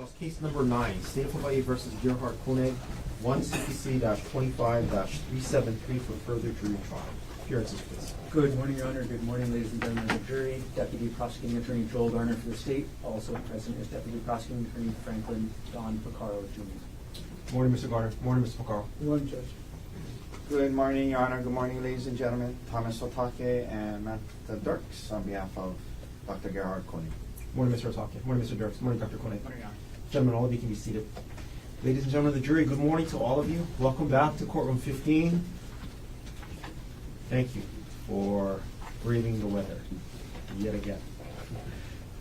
Calls case number 9, State of Hawaii versus Gerhardt Konig, 1 CPC-25-373 for further jury trial. Appearances, please. Good morning, Your Honor. Good morning, ladies and gentlemen of the jury. Deputy Prosecuting Attorney Joel Garner for the state. Also present is Deputy Prosecuting Attorney Franklin Don Picaro Jr. Morning, Mr. Garner. Morning, Mr. Picaro. Good morning, Judge. Good morning, Your Honor. Good morning, ladies and gentlemen. Thomas Otake and Matt Dirks on behalf of Dr. Gerhardt Konig. Morning, Mr. Otake. Morning, Mr. Dirks. Morning, Dr. Konig. Morning, Your Honor. Gentlemen, all of you can be seated. Ladies and gentlemen of the jury, good morning to all of you. Welcome back to courtroom 15. Thank you for braving the weather yet again.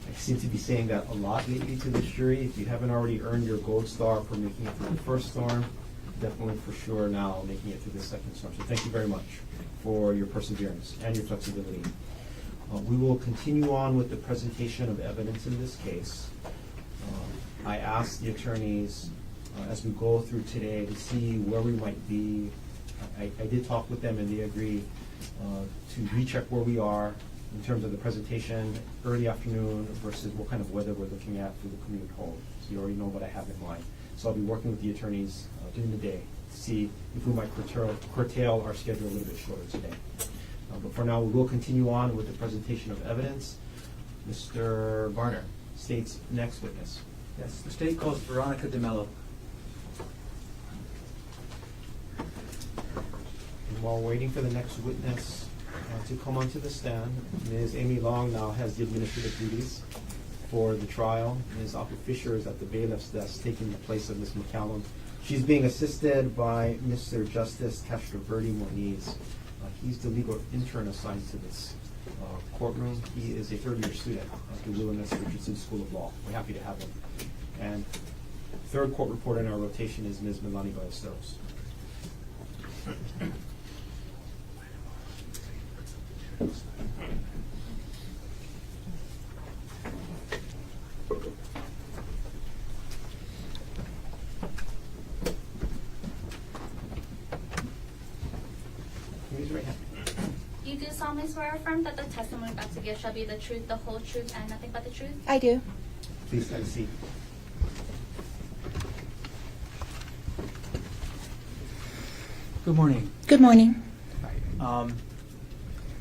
I seem to be saying that a lot lately to this jury. If you haven't already earned your gold star for making it through the first storm, definitely for sure now making it through the second storm. So thank you very much for your perseverance and your flexibility. We will continue on with the presentation of evidence in this case. I asked the attorneys as we go through today to see where we might be. I did talk with them and they agreed to recheck where we are in terms of the presentation early afternoon versus what kind of weather we're looking at for the commute home. So you already know what I have in mind. So I'll be working with the attorneys during the day to see if we might curtail our schedule a little bit shorter today. But for now, we will continue on with the presentation of evidence. Mr. Garner, state's next witness. Yes, the state calls Veronica DeMello. And while waiting for the next witness to come onto the stand, Ms. Amy Long now has the administrative duties for the trial. Ms. Apu Fisher is at the bailiff's desk taking the place of Ms. McCallum. She's being assisted by Mr. Justice Castroverde Moniz. He's the legal intern assigned to this courtroom. He is a third-year student at the William S. Richardson School of Law. We're happy to have him. And third court reporter in our rotation is Ms. Melanie Ballesteros. Raise your right hand. You do solemnly swear or affirm that the testimony you're about to give shall be the truth, the whole truth, and nothing but the truth? I do. Please have a seat. Good morning. Good morning.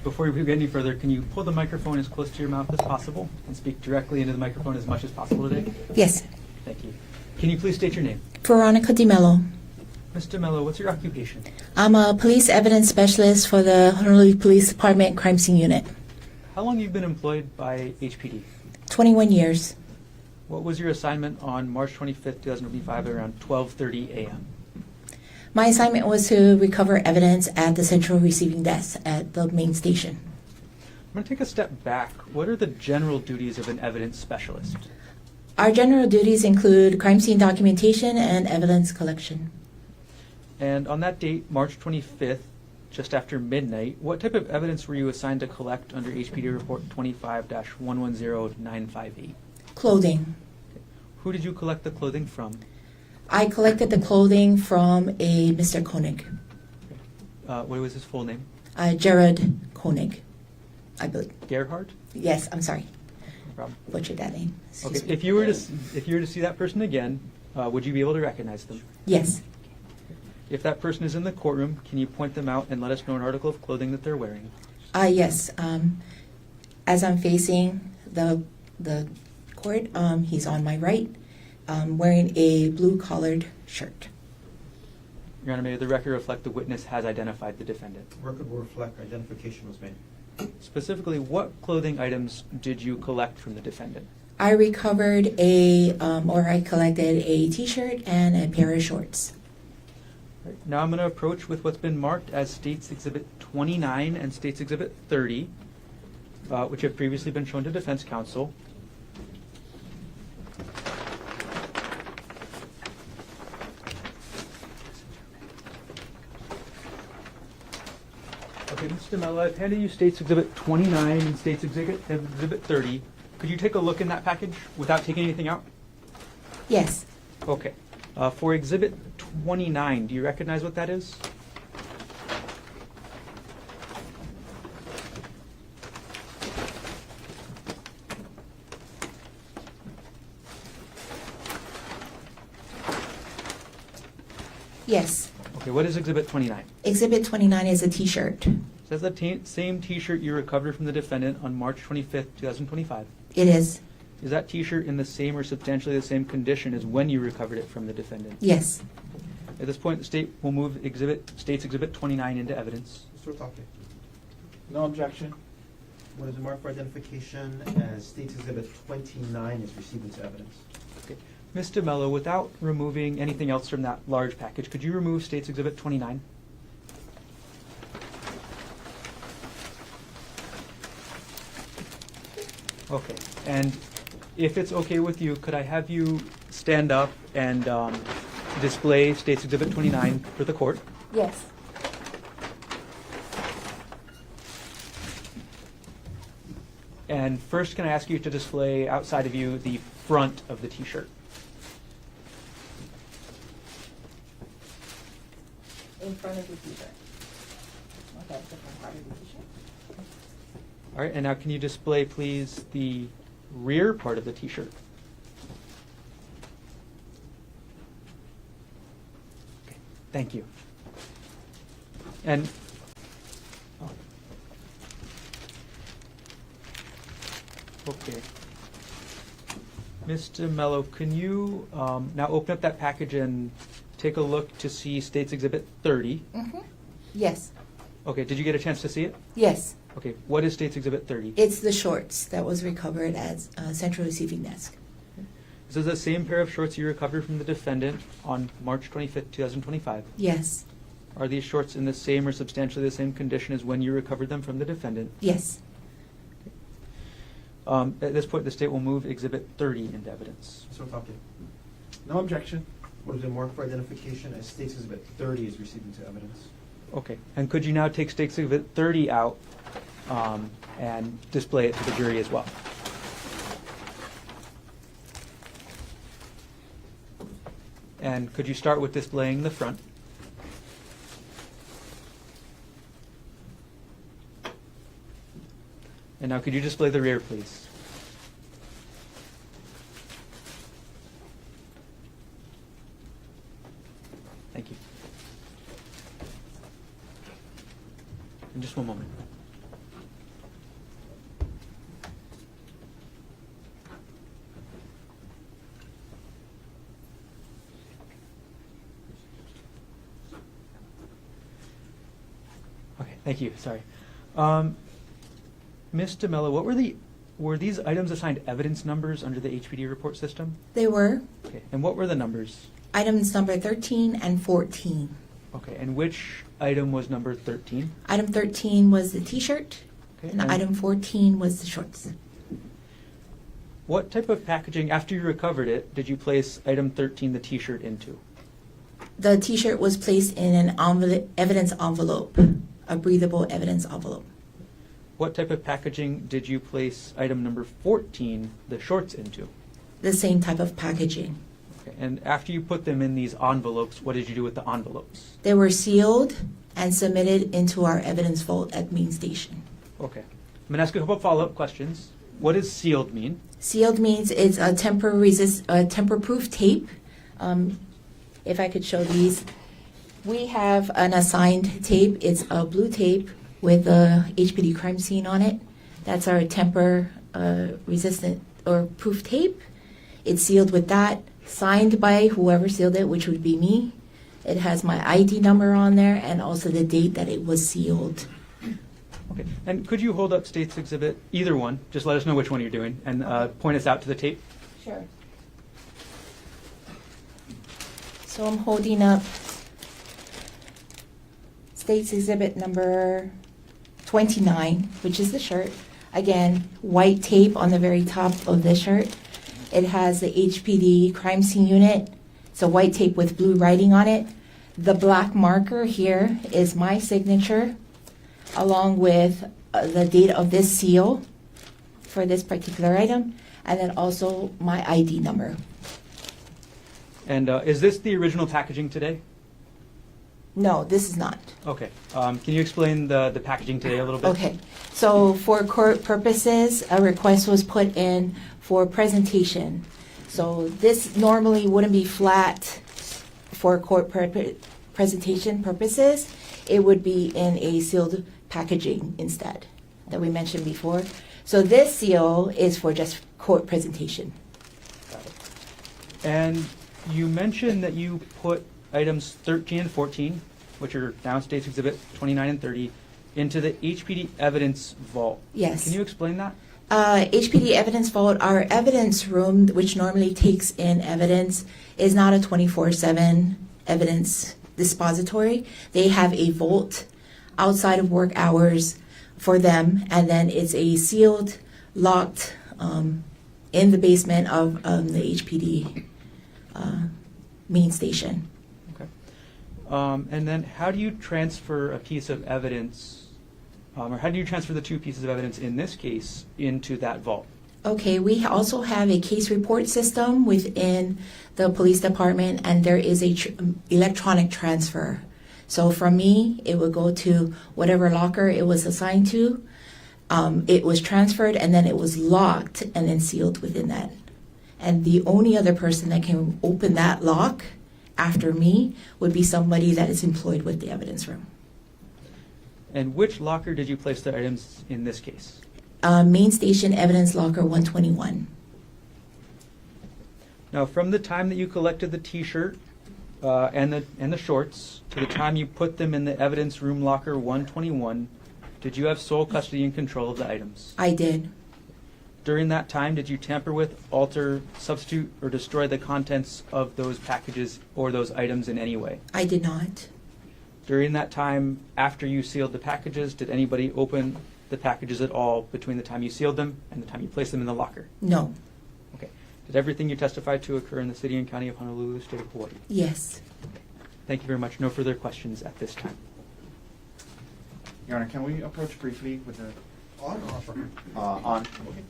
Before we get any further, can you pull the microphone as close to your mouth as possible and speak directly into the microphone as much as possible today? Yes. Thank you. Can you please state your name? Veronica DeMello. Ms. DeMello, what's your occupation? I'm a police evidence specialist for the Honolulu Police Department Crime Scene Unit. How long have you been employed by HPD? 21 years. What was your assignment on March 25th, 2005 at around 12:30 a.m.? My assignment was to recover evidence at the central receiving desk at the main station. I'm going to take a step back. What are the general duties of an evidence specialist? Our general duties include crime scene documentation and evidence collection. And on that date, March 25th, just after midnight, what type of evidence were you assigned to collect under HPD Report 25-110958? Clothing. Who did you collect the clothing from? I collected the clothing from a Mr. Konig, What was his full name? Gerhardt Konig, I believe. Gerhardt? Yes, I'm sorry. No problem. Butchered that name. Excuse Okay. me. If you were to see that person again, would you be able to recognize them? Yes. If that person is in the courtroom, can you point them out and let us know an article of clothing that they're wearing? Yes. As I'm facing the court, he's on my right, wearing a blue-collared shirt. Your Honor, may the record reflect the witness has identified the defendant. Record will reflect identification was made. Specifically, what clothing items did you collect from the defendant? I recovered I collected a T-shirt and a pair of shorts. Right. Now I'm going to approach with what's been marked as States Exhibit 29 and States Exhibit 30, which have previously been shown to defense counsel. Okay, Mr. DeMello, I've handed you States Exhibit 29 and States Exhibit 30. Could you take a look in that package without taking anything out? Yes. Okay. For Exhibit 29, do you recognize what that is? Yes. Okay, what is Exhibit 29? Exhibit 29 is a T-shirt. Says the same T-shirt you recovered from the defendant on March 25th, 2025. It is. Is that T-shirt in the same or substantially the same condition as when you recovered it from the defendant? Yes. At this point, the state will move State's Exhibit 29 into evidence. Mr. Otake. No objection. What is marked for identification as State's Exhibit 29 is received into evidence. Okay. Ms. DeMello, without removing anything else from that large package, could you remove State's Exhibit 29? Okay, and if it's okay with you, could I have you stand up and display State's Exhibit 29 for the court? Yes. And first, can I ask you to display outside of you the front of the T-shirt? In front of the T-shirt. Okay, different part of the T-shirt. All right, and now can you display, please, the rear part of the T-shirt? Okay, thank you. And okay, Mr. Mello, can you now open up that package and take a look to see State's Exhibit 30? Mm-hmm. Yes. Okay, did you get a chance to see it? Yes. Okay, what is State's Exhibit 30? It's the shorts that was recovered at Central Receiving Desk. This is the same pair of shorts you recovered from the defendant on March 25th, 2025. Yes. Are these shorts in the same or substantially the same condition as when you recovered them from the defendant? Yes. At this point, the state will move Exhibit 30 into evidence. Mr. Otake. No objection. What is marked for identification as State's Exhibit 30 is received into evidence. Okay, and could you now take State's Exhibit 30 out and display it to the jury as well? And could you start with displaying the front? And now could you display the rear, please? Thank you. In just one moment. Okay, thank you. Sorry. Ms. DeMello, were these items assigned evidence numbers under the HPD report system? They were Okay, and what were the numbers? items number 13 and 14. Okay, and which item was number 13? Item 13 was the T-shirt, Okay, and item 14 was the shorts. what type of packaging, after you recovered it, did you place item 13, the T-shirt, into? The T-shirt was placed in an evidence envelope, a breathable evidence envelope. What type of packaging did you place item number 14, the shorts, into? The same type of packaging. Okay, and after you put them in these envelopes, what did you do with the envelopes? They were sealed and submitted into our evidence vault at Main Station. Okay. I'm going to ask you a couple follow-up questions. What does sealed mean? Sealed means it's a tamper-proof tape. If I could show these. We have an assigned tape. It's a blue tape with a HPD crime scene on it. That's our resistant or proof tape. It's sealed with that, signed by whoever sealed it, which would be me. It has my ID number on there and also the date that it was sealed. Okay. And could you hold up State's Exhibit, either one, just let us know which one you're doing, and point us out to the tape? Sure. So I'm holding up State's Exhibit number 29, which is the shirt. Again, white tape on the very top of the shirt. It has the HPD crime scene unit. It's a white tape with blue writing on it. The black marker here is my signature, along with the date of this seal for this particular item, and then also my ID number. And is this the original packaging today? No, this is not. Okay. Can you explain the packaging today a little bit? Okay, so for court purposes, a request was put in for presentation. So this normally wouldn't be flat for court presentation purposes, it would be in a sealed packaging instead that we mentioned before. So this seal is for just court presentation. And you mentioned that you put items 13 and 14, which are now State's Exhibit 29 and 30, into the HPD evidence vault. Yes. Can you explain that? HPD evidence vault, our evidence room, which normally takes in evidence, is not a 24/7 evidence dispository. They have a vault outside of work hours for them, and then it's a sealed, locked in the basement of the HPD main station. Okay. And then how do you transfer a piece of evidence, or how do you transfer the two pieces of evidence in this case into that vault? Okay, we also have a case report system within the police department, and there is a electronic transfer. So from me, it would go to whatever locker it was assigned to. It was transferred, and then it was locked and then sealed within that. And the only other person that can open that lock after me would be somebody that is employed with the evidence room. And which locker did you place the items in this case? Main station evidence locker 121. Now, from the time that you collected the T-shirt and the shorts to the time you put them in the evidence room locker 121, did you have sole custody and control of the items? I did. During that time, did you tamper with, alter, substitute, or destroy the contents of those packages or those items in any way? I did not. During that time, after you sealed the packages, did anybody open the packages at all between the time you sealed them and the time you placed them in the locker? No. Okay. Did everything you testified to occur in the city and county of Honolulu, state of Hawaii? Yes. Thank you very much. No further questions at this time. Your Honor, can we approach briefly with the On or off record? on? Okay.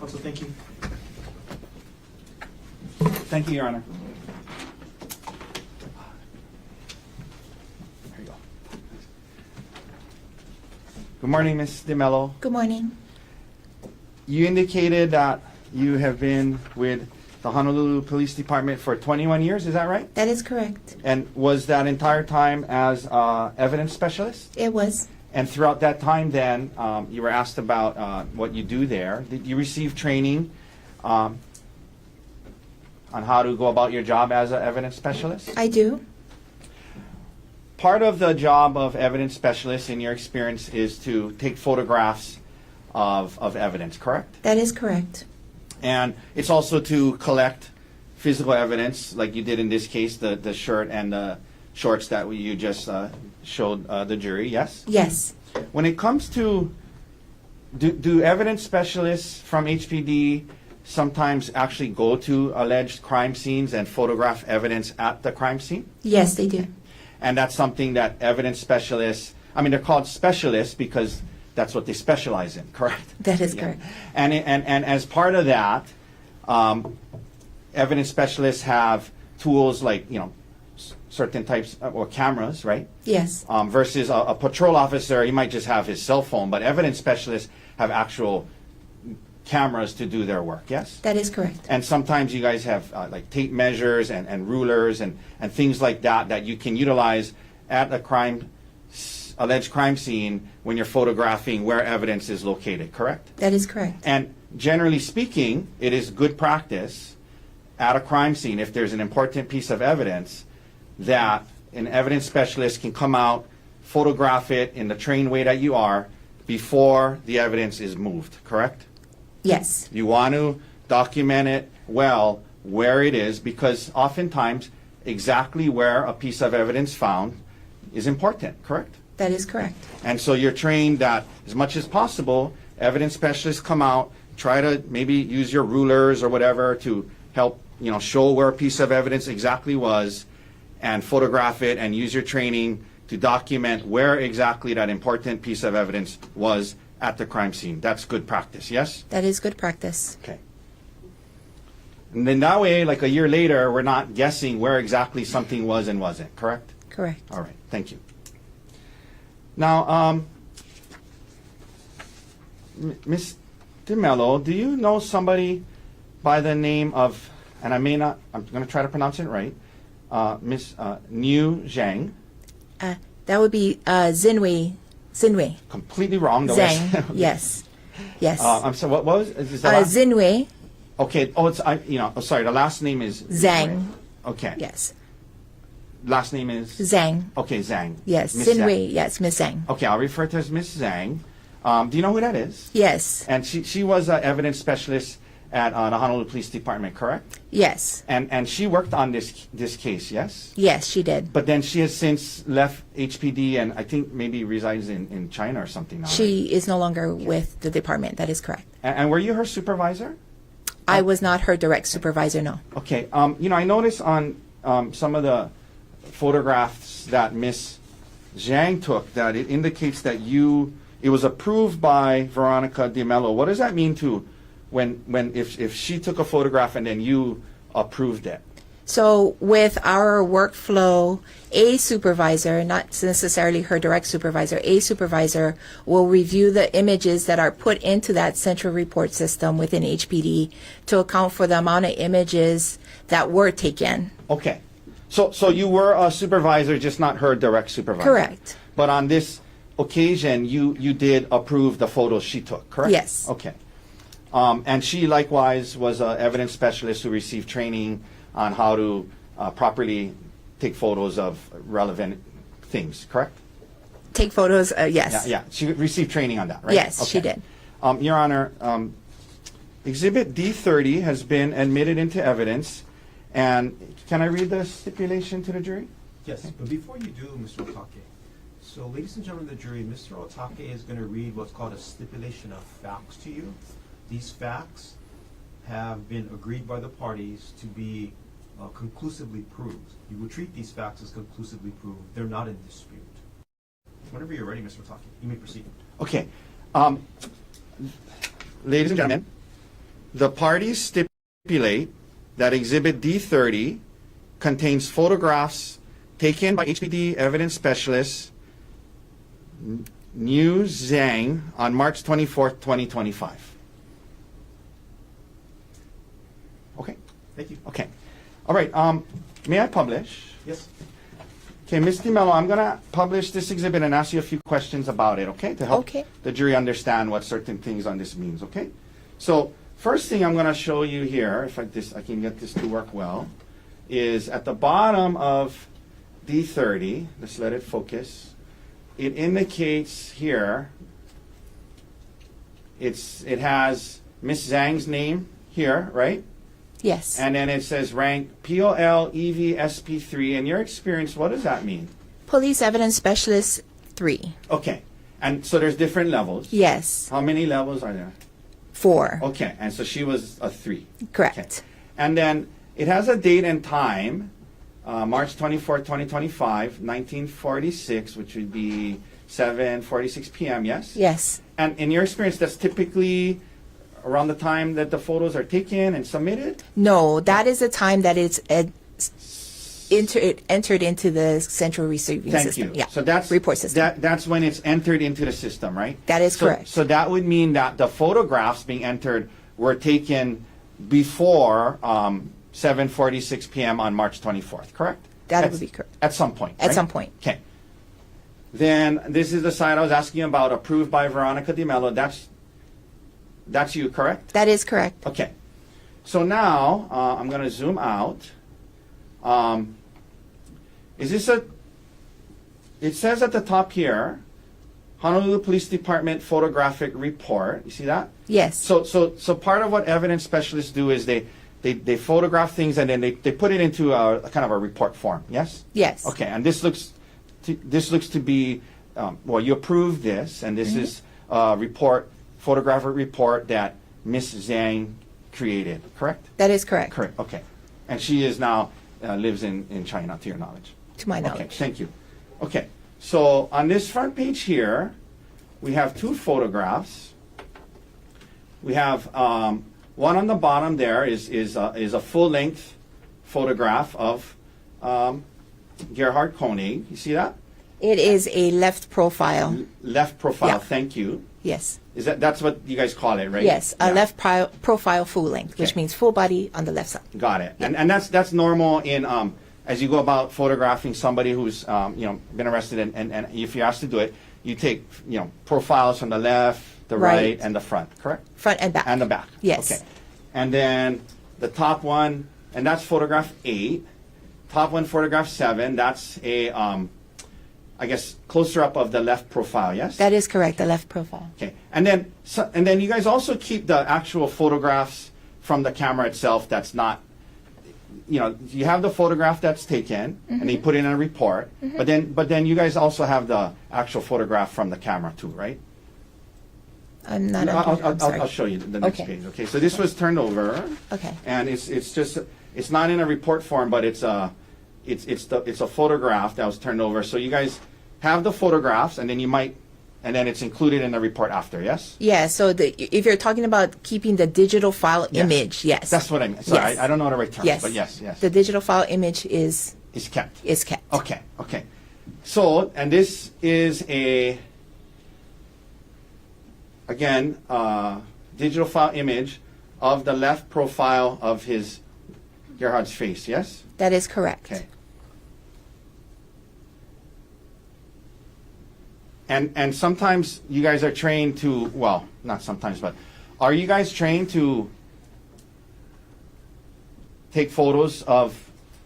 Counsel, thank you. Thank you, Your Honor. There you go. Good morning, Ms. DeMello. Good morning. you indicated that you have been with the Honolulu Police Department for 21 years, is that right? That is correct. And was that entire time as evidence specialist? It was. And throughout that time then, you were asked about what you do there. Did you receive training on how to go about your job as an evidence specialist? I do. Part of the job of evidence specialist, in your experience, is to take photographs of evidence, correct? That is correct. And it's also to collect physical evidence, like you did in this case, the shirt and the shorts that you just showed the jury, yes? Yes. When it comes to, do evidence specialists from HPD sometimes actually go to alleged crime scenes and photograph evidence at the crime scene? Yes, they do. And that's something that evidence specialists, I mean, they're called specialists because that's what they specialize in, correct? That is Yeah. correct. And as part of that, evidence specialists have tools like, certain types or cameras, right? Yes. Versus a patrol officer, he might just have his cell phone, but evidence specialists have actual cameras to do their work, yes? That is correct. And sometimes you guys have like tape measures and rulers and things like that you can utilize at a alleged crime scene when you're photographing where evidence is located, correct? That is correct. And generally speaking, it is good practice at a crime scene, if there's an important piece of evidence, that an evidence specialist can come out, photograph it in the trained way that you are before the evidence is moved, correct? Yes. You want to document it well where it is, because oftentimes exactly where a piece of evidence found is important, correct? That is correct. And so you're trained that as much as possible, evidence specialists come out, try to maybe use your rulers or whatever to help, show where a piece of evidence exactly was, and photograph it and use your training to document where exactly that important piece of evidence was at the crime scene. That's good practice, yes? That is good practice. Okay. And then that way, like a year later, we're not guessing where exactly something was and wasn't, correct? Correct. All right, thank you. Now, Ms. DeMello, do you know somebody by the name of, and I'm going to try to pronounce it right, Miss Niu Zhang? That would be Zinwei. Completely wrong. The way Zhang. Yes. Yes. I'm sorry. What was? Is that Zinwei. Okay. Oh, it's sorry. The last name is Zhang. Okay. Yes. Last name is Zhang. Okay, Zhang. Yes. Miss Zinwei. Zhang. Yes, Miss Zhang. Okay, I'll refer to her as Miss Zhang. Do you know who that is? Yes. And she was an evidence specialist at the Honolulu Police Department, correct? Yes. And she worked on this case, yes? Yes, she did. But then she has since left HPD and I think maybe resides in China or something now. She is no longer with the department. That is correct. And were you her supervisor? I was not her direct supervisor, no. Okay. I noticed on some of the photographs that Miss Zhang took that it indicates that it was approved by Veronica DeMello. What does that mean to if she took a photograph and then you approved it? So with our workflow, a supervisor, not necessarily her direct supervisor, a supervisor will review the images that are put into that central report system within HPD to account for the amount of images that were taken. Okay. So you were a supervisor, just not her direct supervisor? Correct. But on this occasion, you did approve the photos she took, correct? Yes. Okay. And she likewise was an evidence specialist who received training on how to properly take photos of relevant things, correct? Take photos, yes. Yeah. She received training on that, right? Yes, Okay. she did. Your Honor, Exhibit D30 has been admitted into evidence. And can I read the stipulation to the jury? Yes, but before you do, Mr. Otake, so ladies and gentlemen of the jury, Mr. Otake is going to read what's called a stipulation of facts to you. These facts have been agreed by the parties to be conclusively proved. You will treat these facts as conclusively proved. They're not in dispute. Whenever you're ready, Mr. Otake, you may proceed. Okay. Ladies and gentlemen, the parties stipulate that Exhibit D30 contains photographs taken by HPD evidence specialist Niu Zhang on March 24th, 2025. Thank you. Okay. All right. May I publish? Yes. Okay, Ms. DiMello, I'm going to publish this exhibit and ask you a few questions about it, okay? To help Okay. the jury understand what certain things on this means, okay? So, first thing I'm going to show you here, if I can get this to work well, is at the bottom of D30, let's let it focus, it indicates here, it has Miss Zhang's name here, right? Yes. And then it says rank POL EVSP3. In your experience, what does that mean? Police Evidence Specialist 3. Okay. And so there's different levels. Yes. How many levels are there? 4. Okay. And so she was a 3. Correct. Okay. And then it has a date and time, March 24, 2025, 1946, which would be 7:46 p.m., yes? Yes. And in your experience, that's typically around the time that the photos are taken and submitted? No, that is the time that it's entered into the central receiving Thank system. you. Yeah. So that's report system. That's when it's entered into the system, right? That is correct. So that would mean that the photographs being entered were taken before 7:46 p.m. on March 24th, correct? That would be correct. At some point. At right? some point. Okay. Then this is the site I was asking about, approved by Veronica DiMello. That's you, correct? That is correct. Okay. So now I'm going to zoom out. Is this it says at the top here, Honolulu Police Department photographic report. You see that? Yes. So part of what evidence specialists do is they photograph things and then they put it into a kind of a report form. Yes? Yes. Okay. And this looks to be, well, you approved this, and this is a photographic report that Miss Zhang created, correct? That is correct. Correct, okay. And she is now, lives in China, to your knowledge. To my knowledge. Okay, thank you. Okay, so on this front page here, we have 2 photographs. We have one on the bottom there is a full-length photograph of Gerhardt Konig. You see that? It is a left profile. Left profile, Yeah. thank you. Yes. That's what you guys call it, right? Yes. A Yeah. left profile full length, which Okay. means full body on the left side. Got it. And that's normal in as you go about photographing somebody who's been arrested and if you're asked to do it, you take profiles from the left, the right, Right. and the front, correct? Front and back. And the back. Yes. Okay. And then the top one, and that's photograph 8. Top one, photograph 7. That's a I guess closer up of the left profile. Yes. That is correct. The left profile. Okay. And then you guys also keep the actual photographs from the camera itself. That's not. You have the photograph that's taken, and then you put it in a report. But then you guys also have the actual photograph from the camera too, right? I'm not. I'll, sorry. I'll show you the next Okay. page. Okay, so this was turned over, Okay. and it's not in a report form, but it's a photograph that was turned over. So you guys have the photographs, and then it's included in the report after. Yes. Yeah. So if you're talking about keeping the digital file Yes. image, yes. That's what I mean. Sorry, Yes. I don't know the right term, Yes. but yes. The digital file image is It's kept. kept. Okay. So, and this is again, digital file image of the left profile of Gerhardt's face, yes? That is correct. Okay. And sometimes you guys are trained to, well, not sometimes, but are you guys trained to take photos of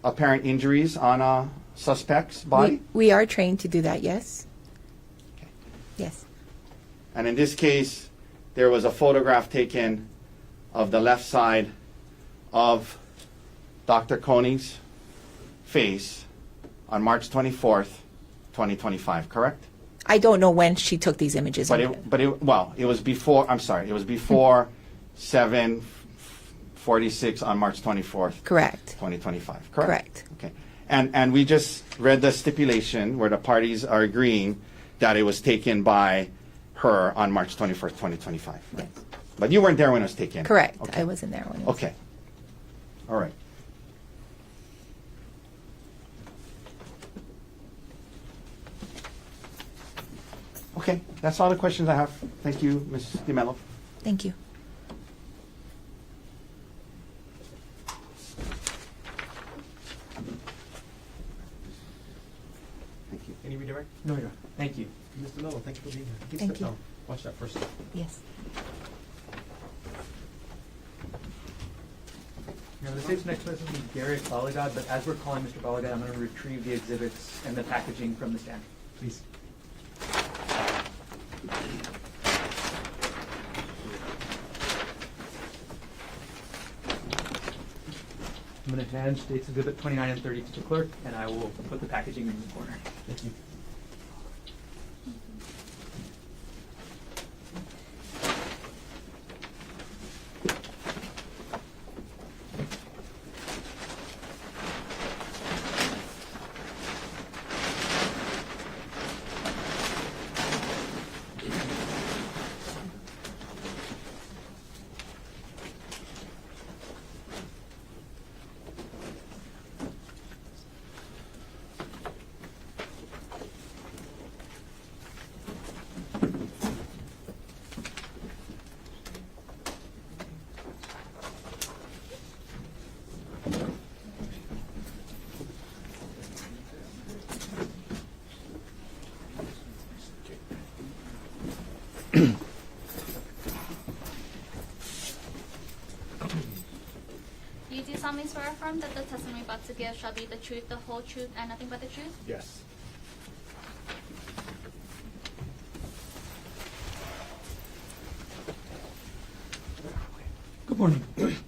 apparent injuries on a suspect's body? We are trained to do that. Yes. Okay. Yes. And in this case, there was a photograph taken of the left side of Dr. Konig's face on March 24th, 2025, correct? I don't know when she took these images. But it was before, I'm sorry, it was before 7:46 on March 24th, Correct. 2025, correct? Correct. Okay. And we just read the stipulation where the parties are agreeing that it was taken by her on March 21st, 2025. Right? Yes. But you weren't there when it was taken. Correct. Okay. I wasn't there when it was. Okay. All right. Okay, that's all the questions I have. Thank you, Ms. DiMello. Thank you. Thank you. Any redirect? No, Your Honor. Thank you. Mr. Mello, thank you for being here. Please Thank sit you. down. Watch that first. Yes. Now, the state's next witness will be Garrick, Bagod, but as we're calling Mr. Bagod, I'm going to retrieve the exhibits and the packaging from the stand. Please. I'm going to hand State's Exhibit 29 and 30 to the clerk, and I will put the packaging in the corner. Thank you. Do you do solemnly swear or affirm that the testimony about to give shall be the truth, the whole truth, and nothing but the truth? Yes. Good morning.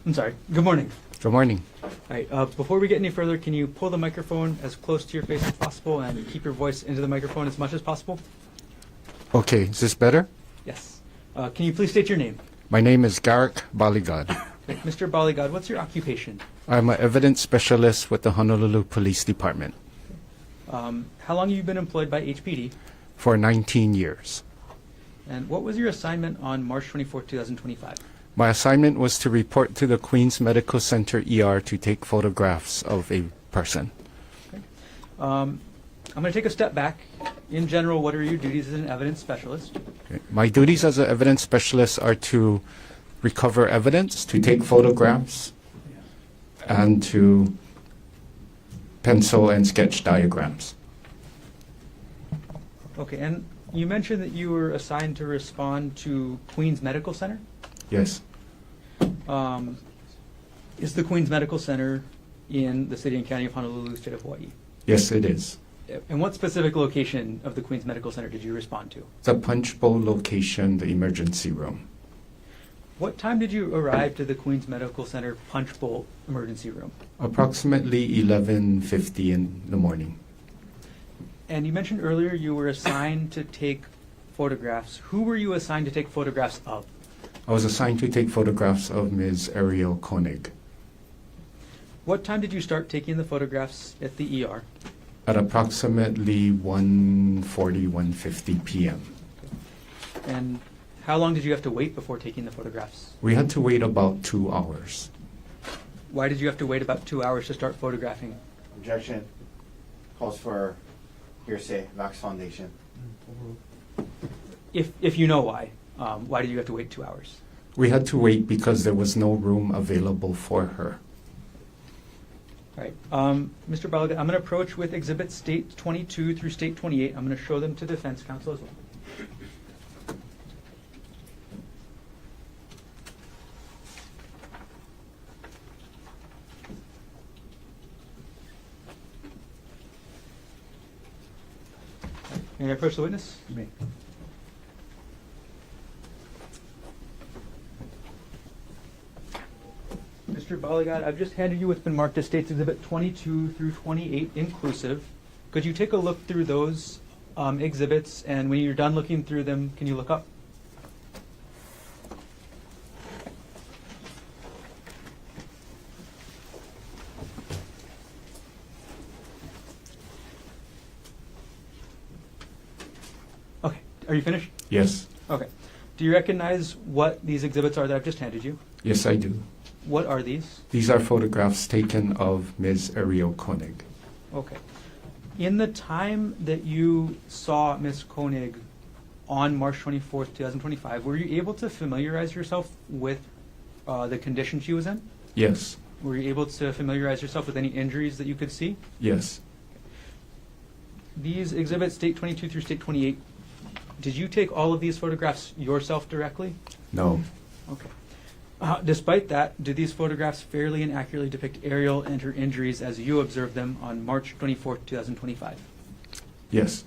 I'm sorry. Good morning. Good morning. All right. Before we get any further, can you pull the microphone as close to your face as possible and keep your voice into the microphone as much as possible? Okay, is this better? Yes. Can you please state your name? My name is Garrick Bagod. Okay. Mr. Bagod, what's your occupation? I'm an evidence specialist with the Honolulu Police Department How long have you been employed by HPD? for 19 years. And what was your assignment on March 24, 2025? My assignment was to report to the Queens Medical Center ER to take photographs of a person. I'm going to take a step back. In general, what are your duties as an evidence specialist? Okay. My duties as an evidence specialist are to recover evidence, to take photographs, and to pencil and sketch diagrams. Okay, and you mentioned that you were assigned to respond to Queens Medical Center. Yes, Is the Queens Medical Center in the city and county of Honolulu, state of Hawaii? yes it is. And what specific location of the Queens Medical Center did you respond to? The punch bowl location, the emergency room. What time did you arrive to the Queens Medical Center punch bowl emergency room? Approximately 11:50 in the morning. And you mentioned earlier you were assigned to take photographs. Who were you assigned to take photographs of? I was assigned to take photographs of Ms. Konig What time did you start taking the photographs at the ER? at approximately 1:40, 1:50 p.m. And how long did you have to wait before taking the photographs? We had to wait about 2 hours. Why did you have to wait about 2 hours to start photographing? Objection. Calls for hearsay, Vax Foundation. If you know why did you have to wait 2 hours? We had to wait because there was no room available for her. All right. Mr. Bagod, I'm going to approach with exhibits state 22 through state 28. I'm going to show them to defense counsel as well. May I approach the witness? You may. Mr. Bagod, I've just handed you what's been marked as States Exhibit 22 through 28 inclusive. Could you take a look through those exhibits, and when you're done looking through them, can you look up? Okay. Are you finished? Yes. Okay. Do you recognize what these exhibits are that I've just handed you? Yes, I do. What are these? These are photographs taken of Ms. Konig. Okay. In the time that you saw Ms. Konig on March 24th, 2025, were you able to familiarize yourself with the condition she was in? Yes. Were you able to familiarize yourself with any injuries that you could see? Yes. These exhibits, state 22 through state 28, did you take all of these photographs yourself directly? No. Okay. Despite that, do these photographs fairly and accurately depict Ariel and her injuries as you observed them on March 24th, 2025? Yes.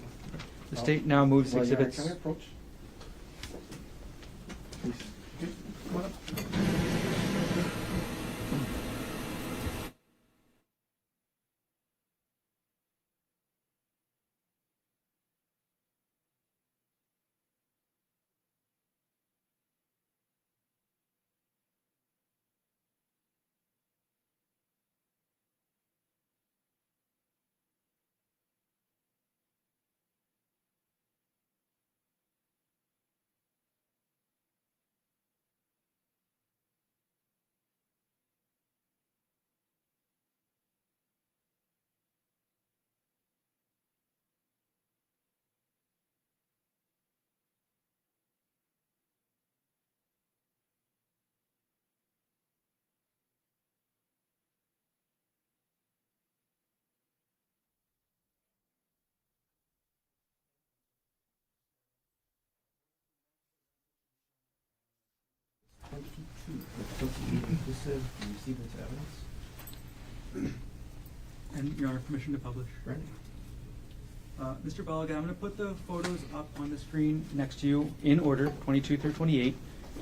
The state now moves Well, Your Honor, exhibits. Can we approach? Please. Come on up. This says you received this evidence. And Your Honor, permission to publish. Ready? Mr. Balaga, I'm going to put the photos up on the screen next to you in order, 22 through 28.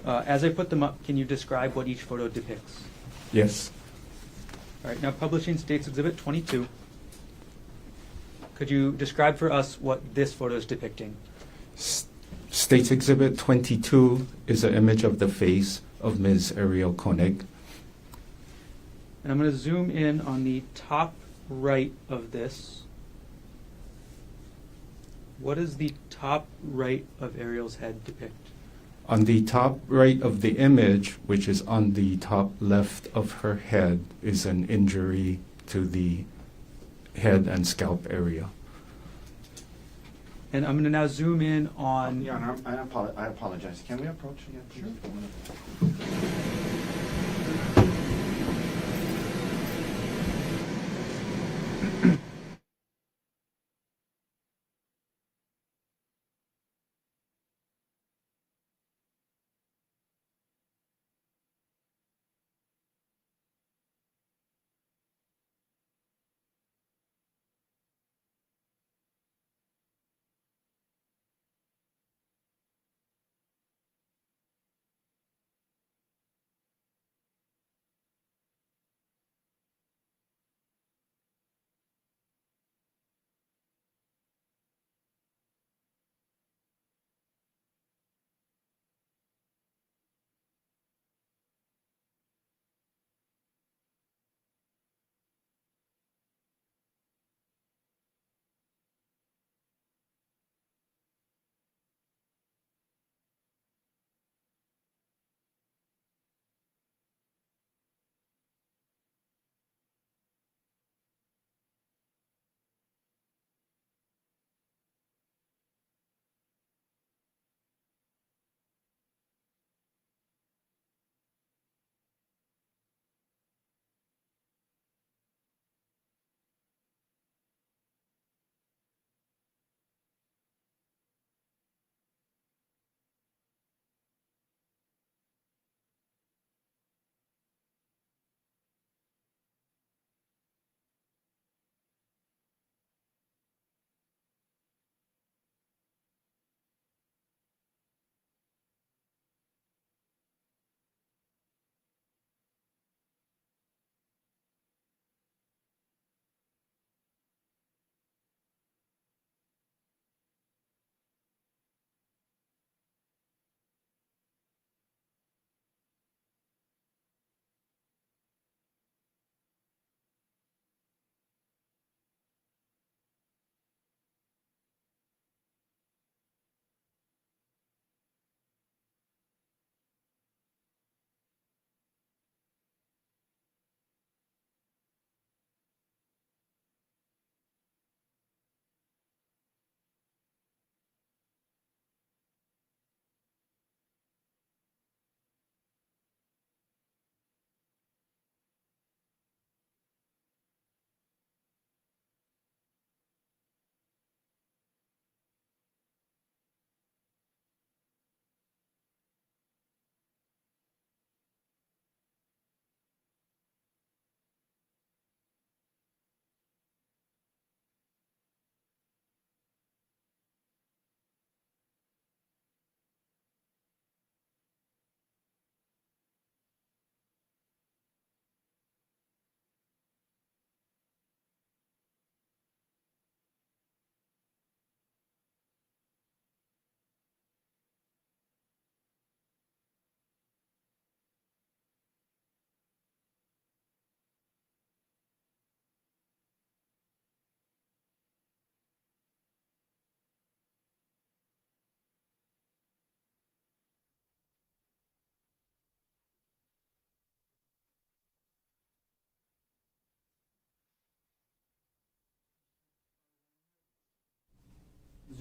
As I put them up, can you describe what each photo depicts? Yes. All right, now publishing States Exhibit 22. Could you describe for us what this photo is depicting? States Exhibit 22 is an image of the face of Ms. Ariel Konig. And I'm going to zoom in on the top right of this. What does the top right of Ariel's head depict? On the top right of the image, which is on the top left of her head, is an injury to the head and scalp area. And I'm going to now zoom in on... Your Honor, I apologize. Can we approach again, please?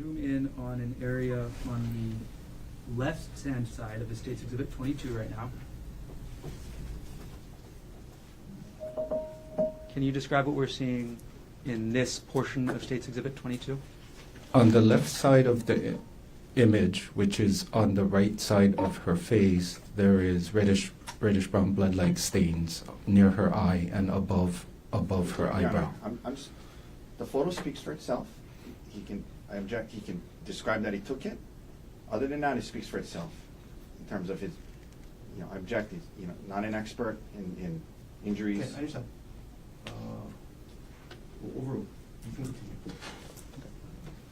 zoom in on an area on the left-hand side of the State's Exhibit 22 right now. Can you describe what we're seeing in this portion of State's Exhibit 22? On the left side of the image, which is on the right side of her face, there is reddish brown blood-like stains near her eye and above her Your eyebrow. Honor, the photo speaks for itself. I object, he can describe that he took it. Other than that, it speaks for itself in terms of his, I object, he's, not an expert in injuries. Okay, I understand. Overruled. You can continue.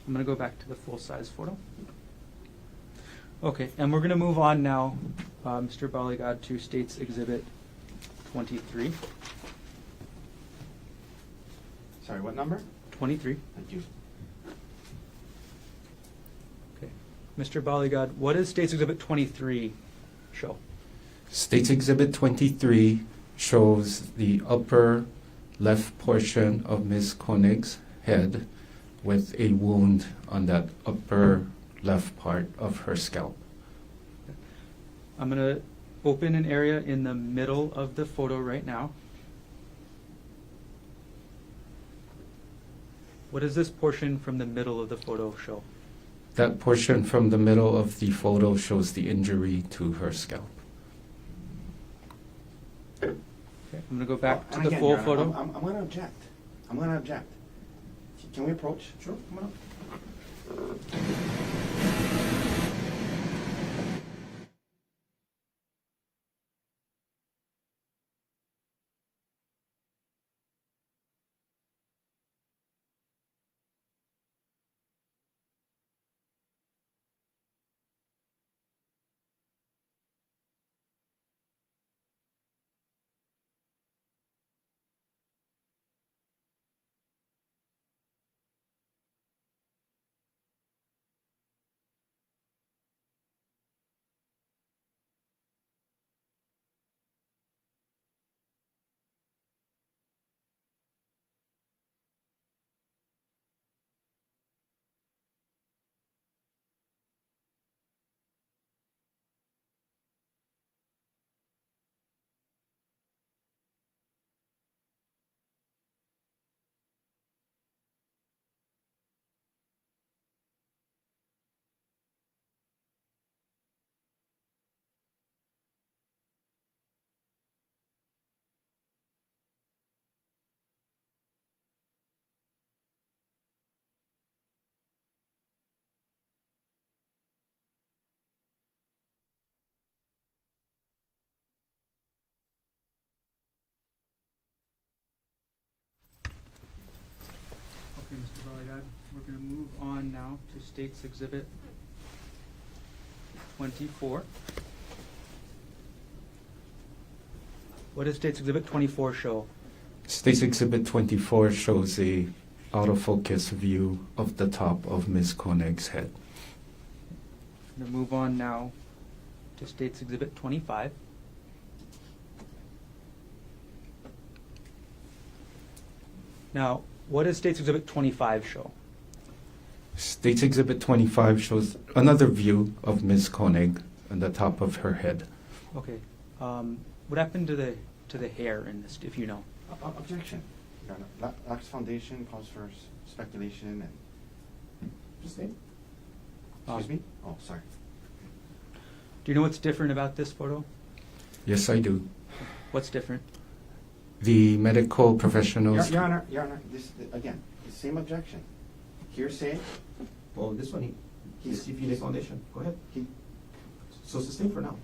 I'm going to go back to the full-size photo. Okay, and we're going to move on now, Mr. Bagod, to State's Exhibit 23. Sorry, what number? 23. Thank you. Okay. Mr. Bagod, what does State's Exhibit 23 show? State's Exhibit 23 shows the upper left portion of Ms. Konig's head with a wound on that upper left part of her scalp. I'm going to open an area in the middle of the photo right now. What does this portion from the middle of the photo show? That portion from the middle of the photo shows the injury to her scalp. Okay, I'm going to go back to And the again, full Your Honor, photo. I'm going to object. I'm going to object. Can we approach? Sure, come on up. Okay, Mr. Bagod, we're going to move on now to State's Exhibit 24. What does State's Exhibit 24 show? State's Exhibit 24 shows a out-of-focus view of the top of Ms. Konig's head. I'm going to move on now to State's Exhibit 25. Now, what does State's Exhibit 25 show? State's Exhibit 25 shows another view of Ms. Konig on the top of her head. Okay. What happened to the hair in this, if you know? Objection. Your Honor, Lax Foundation calls for speculation and... Just name. Excuse me? Oh, sorry. Do you know what's different about this photo? Yes, I do. What's different? The medical professionals... Your Honor, this, again, the same objection. Hearsay, Well, this one, he's CPA foundation. Go ahead. So sustain for now.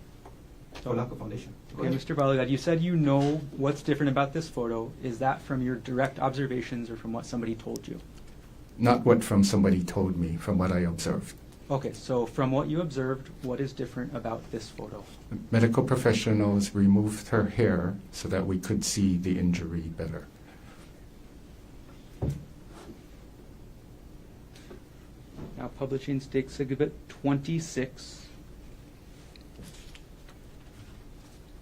For lack of foundation. Go Okay, ahead. Mr. Bagod, you said you know what's different about this photo. Is that from your direct observations or from what somebody told you? Not what from somebody told me, from what I observed. Okay, so from what you observed, what is different about this photo? Medical professionals removed her hair so that we could see the injury better. Now publishing State's Exhibit 26.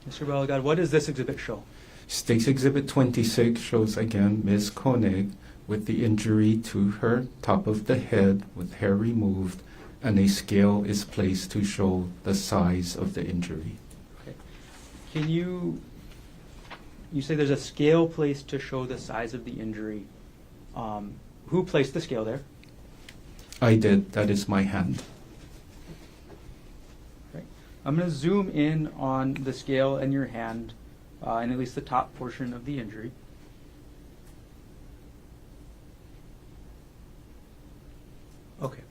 Mr. Bagod, what does this exhibit show? State's Exhibit 26 shows again Ms. Konig with the injury to her top of the head with hair removed, and a scale is placed to show the size of the injury. Okay. Can you say there's a scale placed to show the size of the injury. Who placed the scale there? I did. That is my hand. Okay. I'm going to zoom in on the scale and your hand, and at least the top portion of the injury. Okay.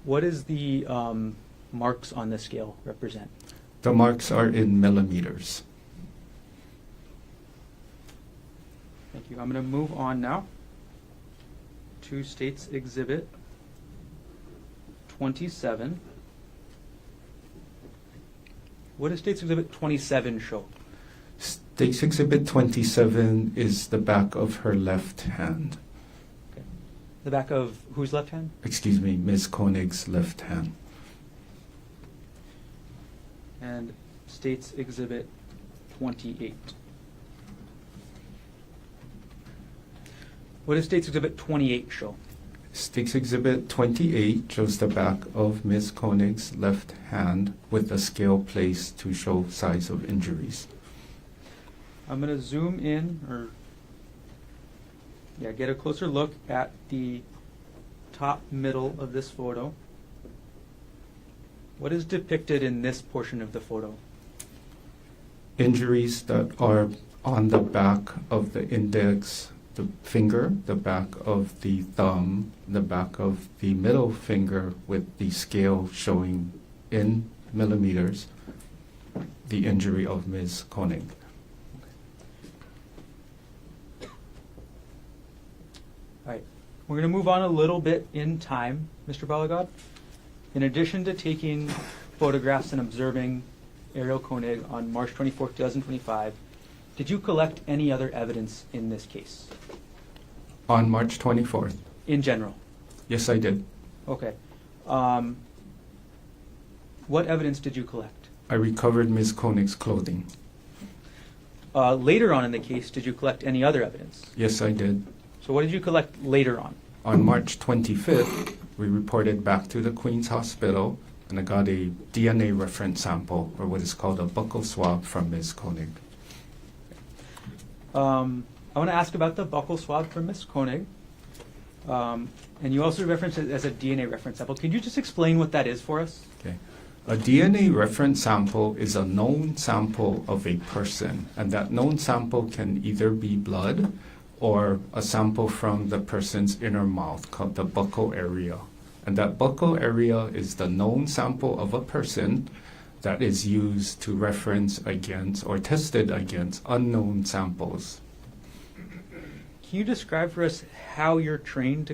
What does the marks on the scale represent? The marks are in millimeters. Thank you. I'm going to move on now to State's Exhibit 27. What does State's Exhibit 27 show? State's Exhibit 27 is the back of her left hand. Okay. The back of whose left hand? Excuse me, Ms. Konig's left hand. And State's Exhibit 28. What does State's Exhibit 28 show? State's Exhibit 28 shows the back of Ms. Konig's left hand with a scale placed to show size of injuries. I'm going to zoom in, get a closer look at the top middle of this photo. What is depicted in this portion of the photo? Injuries that are on the back of the index, the finger, the back of the thumb, the back of the middle finger with the scale showing in millimeters the injury of Ms. Konig. All right, we're going to move on a little bit in time, Mr. Bagod. In addition to taking photographs and observing Ariel Konig on March 24, 2025, did you collect any other evidence in this case? On March 24th. In general? Yes, I did. Okay. What evidence did you collect? I recovered Ms. Konig's clothing. Later on in the case, did you collect any other evidence? Yes, I did. So what did you collect later on? On March 25th, we reported back to the Queen's Hospital, and I got a DNA reference sample, or what is called a buccal swab, from Ms. Konig. I want to ask about the buccal swab from Ms. Konig. And you also referenced it as a DNA reference sample. Could you just explain what that is for us? Okay. A DNA reference sample is a known sample of a person, and that known sample can either be blood or a sample from the person's inner mouth called the buccal area. And that buccal area is the known sample of a person that is used to reference against or tested against unknown samples. Can you describe for us how you're trained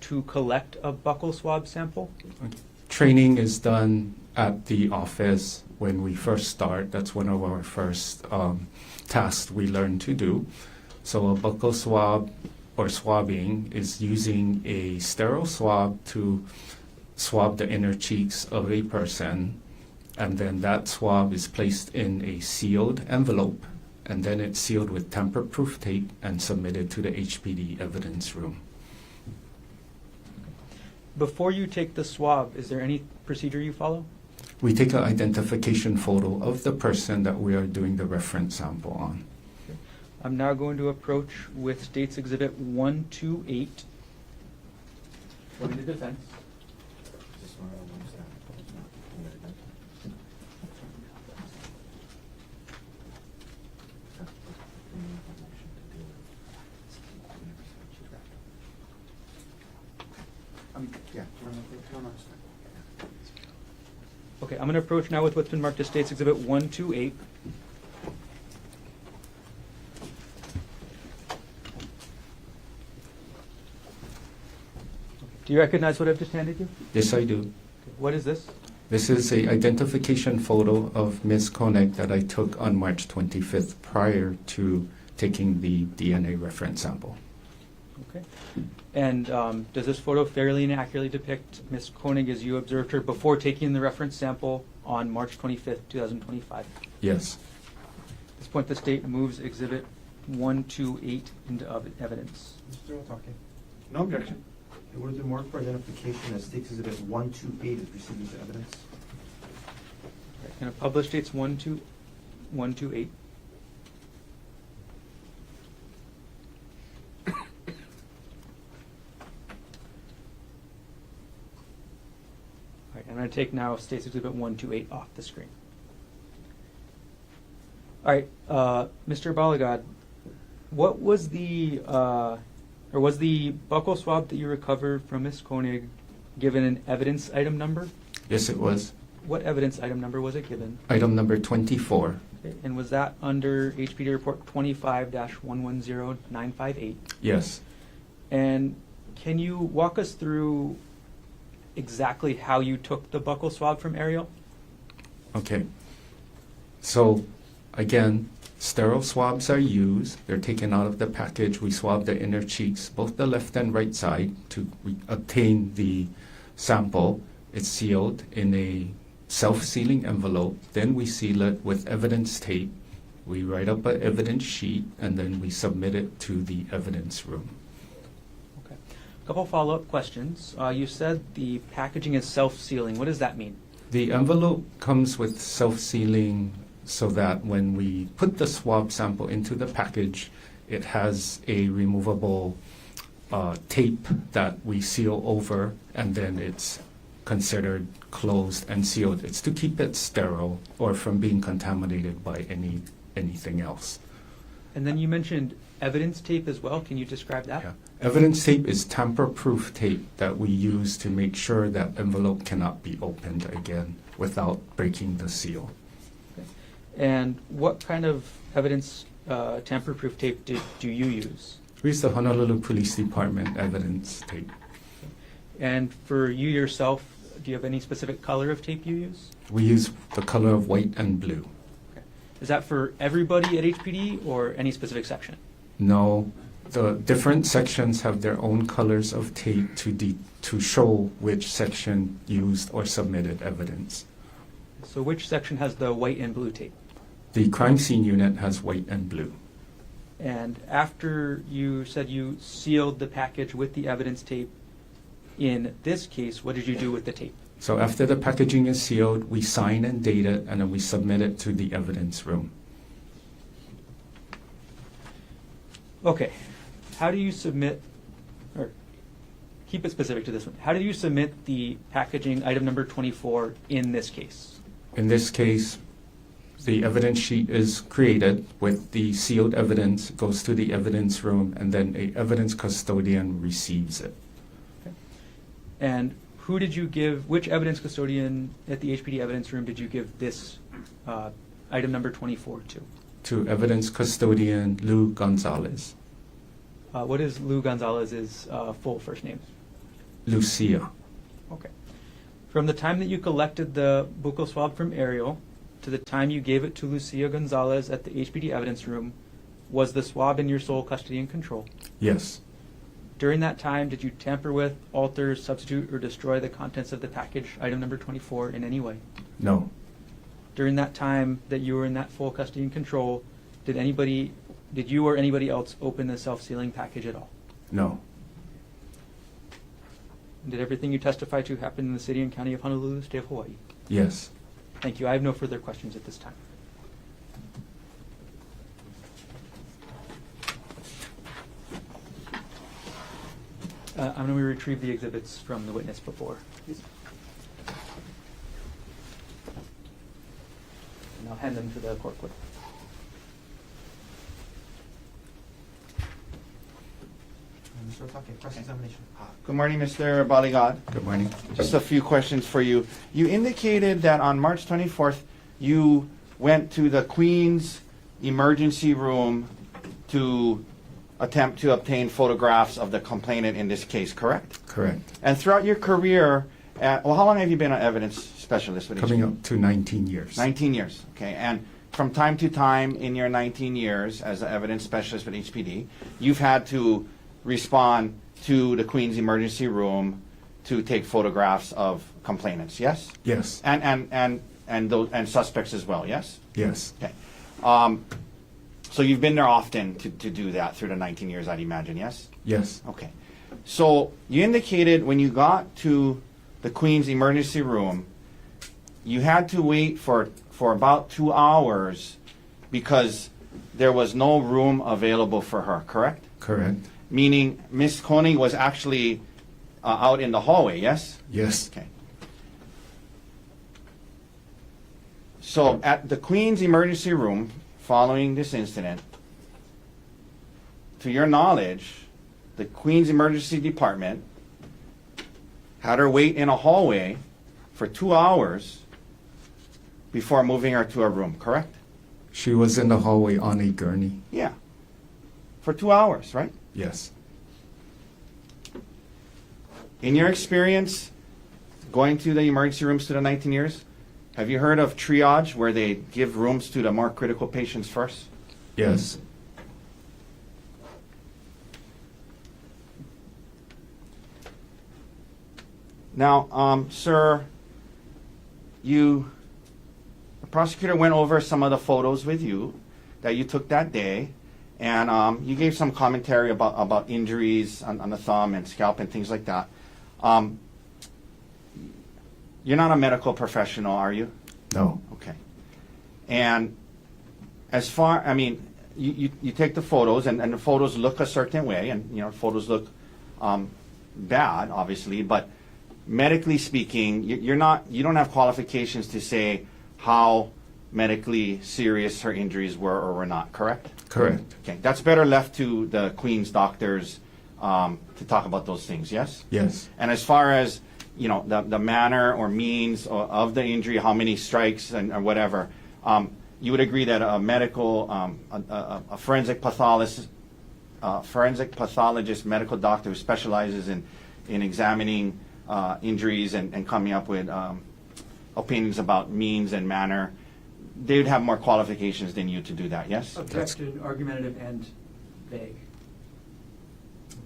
to collect a buccal swab sample? Training is done at the office when we first start. That's one of our first tasks we learn to do. So a buccal swab or swabbing is using a sterile swab to swab the inner cheeks of a person, and then that swab is placed in a sealed envelope, and then it's sealed with tamper-proof tape and submitted to the HPD evidence room. Before you take the swab, is there any procedure you follow? We take an identification photo of the person that we are doing the reference sample on. I'm now going to approach with State's Exhibit 128 for the defense. Okay, I'm going to approach now with what's been marked as State's Exhibit 128. Do you recognize what I've just handed you? Yes, I do. Okay, what is this? This is an identification photo of Ms. Konig that I took on March 25th prior to taking the DNA reference sample. Okay. And does this photo fairly and accurately depict Ms. Konig as you observed her before taking the reference sample on March 25th, 2025? Yes. At this point, the State moves Exhibit 128 into evidence. Mr. Otake. No objection. It would have been marked for identification as State's Exhibit 128 is received into evidence. And a published date's 128. All right, I'm going to take now State's Exhibit 128 off the screen. All right, Mr. Bagod, what was the, or was the buccal swab that you recovered from Ms. Konig given an evidence item number? Yes, it was. What evidence item number was it given? Item number 24. Okay, and was that under HPD report 25-110958? Yes. And can you walk us through exactly how you took the buccal swab from Ariel? Okay. So, again, sterile swabs are used. They're taken out of the package. We swab the inner cheeks, both the left and right side, to obtain the sample. It's sealed in a self-sealing envelope. Then we seal it with evidence tape. We write up an evidence sheet, and then we submit it to the evidence room. Okay. A couple follow-up questions. You said the packaging is self-sealing. What does that mean? The envelope comes with self-sealing so that when we put the swab sample into the package, it has a removable tape that we seal over, and then it's considered closed and sealed. It's to keep it sterile or from being contaminated by anything else. And then you mentioned evidence tape as well. Can you describe that? Yeah. Evidence tape is tamper-proof tape that we use to make sure that envelope cannot be opened again without breaking the seal. Okay. And what kind of evidence tamper-proof tape do you use? We use the Honolulu Police Department evidence tape. And for you yourself, do you have any specific color of tape you use? We use the color of white and blue. Okay. Is that for everybody at HPD or any specific section? No, the different sections have their own colors of tape to show which section used or submitted evidence. So which section has the white and blue tape? The crime scene unit has white and blue. And after you said you sealed the package with the evidence tape, in this case, what did you do with the tape? So after the packaging is sealed, we sign and date it, and then we submit it to the evidence room. Okay. How do you submit, or keep it specific to this one, how do you submit the packaging item number 24 in this case? In this case, the evidence sheet is created with the sealed evidence, goes to the evidence room, and then an evidence custodian receives it. Okay. And who did you give, which evidence custodian at the HPD evidence room did you give this item number 24 to? To evidence custodian Lou Gonzalez. What is Lou Gonzalez's full first name? Lucia. Okay. From the time that you collected the buccal swab from Ariel to the time you gave it to Lucia Gonzalez at the HPD evidence room, was the swab in your sole custody and control? Yes. During that time, did you tamper with, alter, substitute, or destroy the contents of the package, item number 24, in any way? No. During that time that you were in that full custody and control, did you or anybody else open the self-sealing package at all? No. Did everything you testify to happen in the city and county of Honolulu, state of Hawaii? Yes. Thank you. I have no further questions at this time. I'm going to retrieve the exhibits from the witness before. And I'll hand them to the court clerk. Mr. Otake, cross-examination. Good morning, Mr. Bagod. Good morning. Just a few questions for you. You indicated that on March 24th, you went to the Queen's emergency room to attempt to obtain photographs of the complainant in this case, correct? Correct. And throughout your career, how long have you been an evidence specialist with Coming HPD? up to 19 years. 19 years, okay. And from time to time in your 19 years as an evidence specialist with HPD, you've had to respond to the Queen's emergency room to take photographs of complainants, yes? Yes. And suspects as well, yes? Yes. Okay. So you've been there often to do that through the 19 years, I'd imagine, yes? Yes. Okay. So you indicated when you got to the Queen's emergency room, you had to wait for about 2 hours because there was no room available for her, correct? Correct. Meaning Miss Konig was actually out in the hallway, yes? Yes. Okay. So at the Queen's emergency room, following this incident, to your knowledge, the Queen's emergency department had her wait in a hallway for 2 hours before moving her to a room, correct? She was in the hallway on a gurney. Yeah. For 2 hours, right? Yes. In your experience going to the emergency rooms to the 19 years, have you heard of triage where they give rooms to the more critical patients first? Yes. Now, sir, the prosecutor went over some of the photos with you that you took that day, and you gave some commentary about injuries on the thumb and scalp and things like that. You're not a medical professional, are you? No. Okay. And you take the photos, and the photos look a certain way, and photos look bad, obviously, but medically speaking, you don't have qualifications to say how medically serious her injuries were or were not, correct? Correct. Okay, that's better left to the Queen's doctors to talk about those things, yes? Yes. And as far as the manner or means of the injury, how many strikes or whatever, you would agree that a medical, a forensic pathologist, medical doctor who specializes in examining injuries and coming up with opinions about means and manner, they would have more qualifications than you to do that, yes? Objection, argumentative, and vague.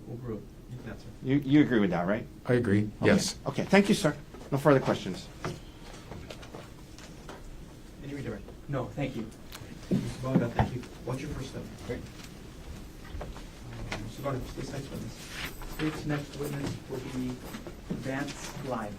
Overruled. You can answer. You agree with that, right? I agree. Yes. Okay, thank you, sir. No further questions. Any redirect? No, thank you. Mr. Bagod, thank you. What's your first step? Great. Mr. Bagod, state's next witness. State's next witness will be Vance Lime.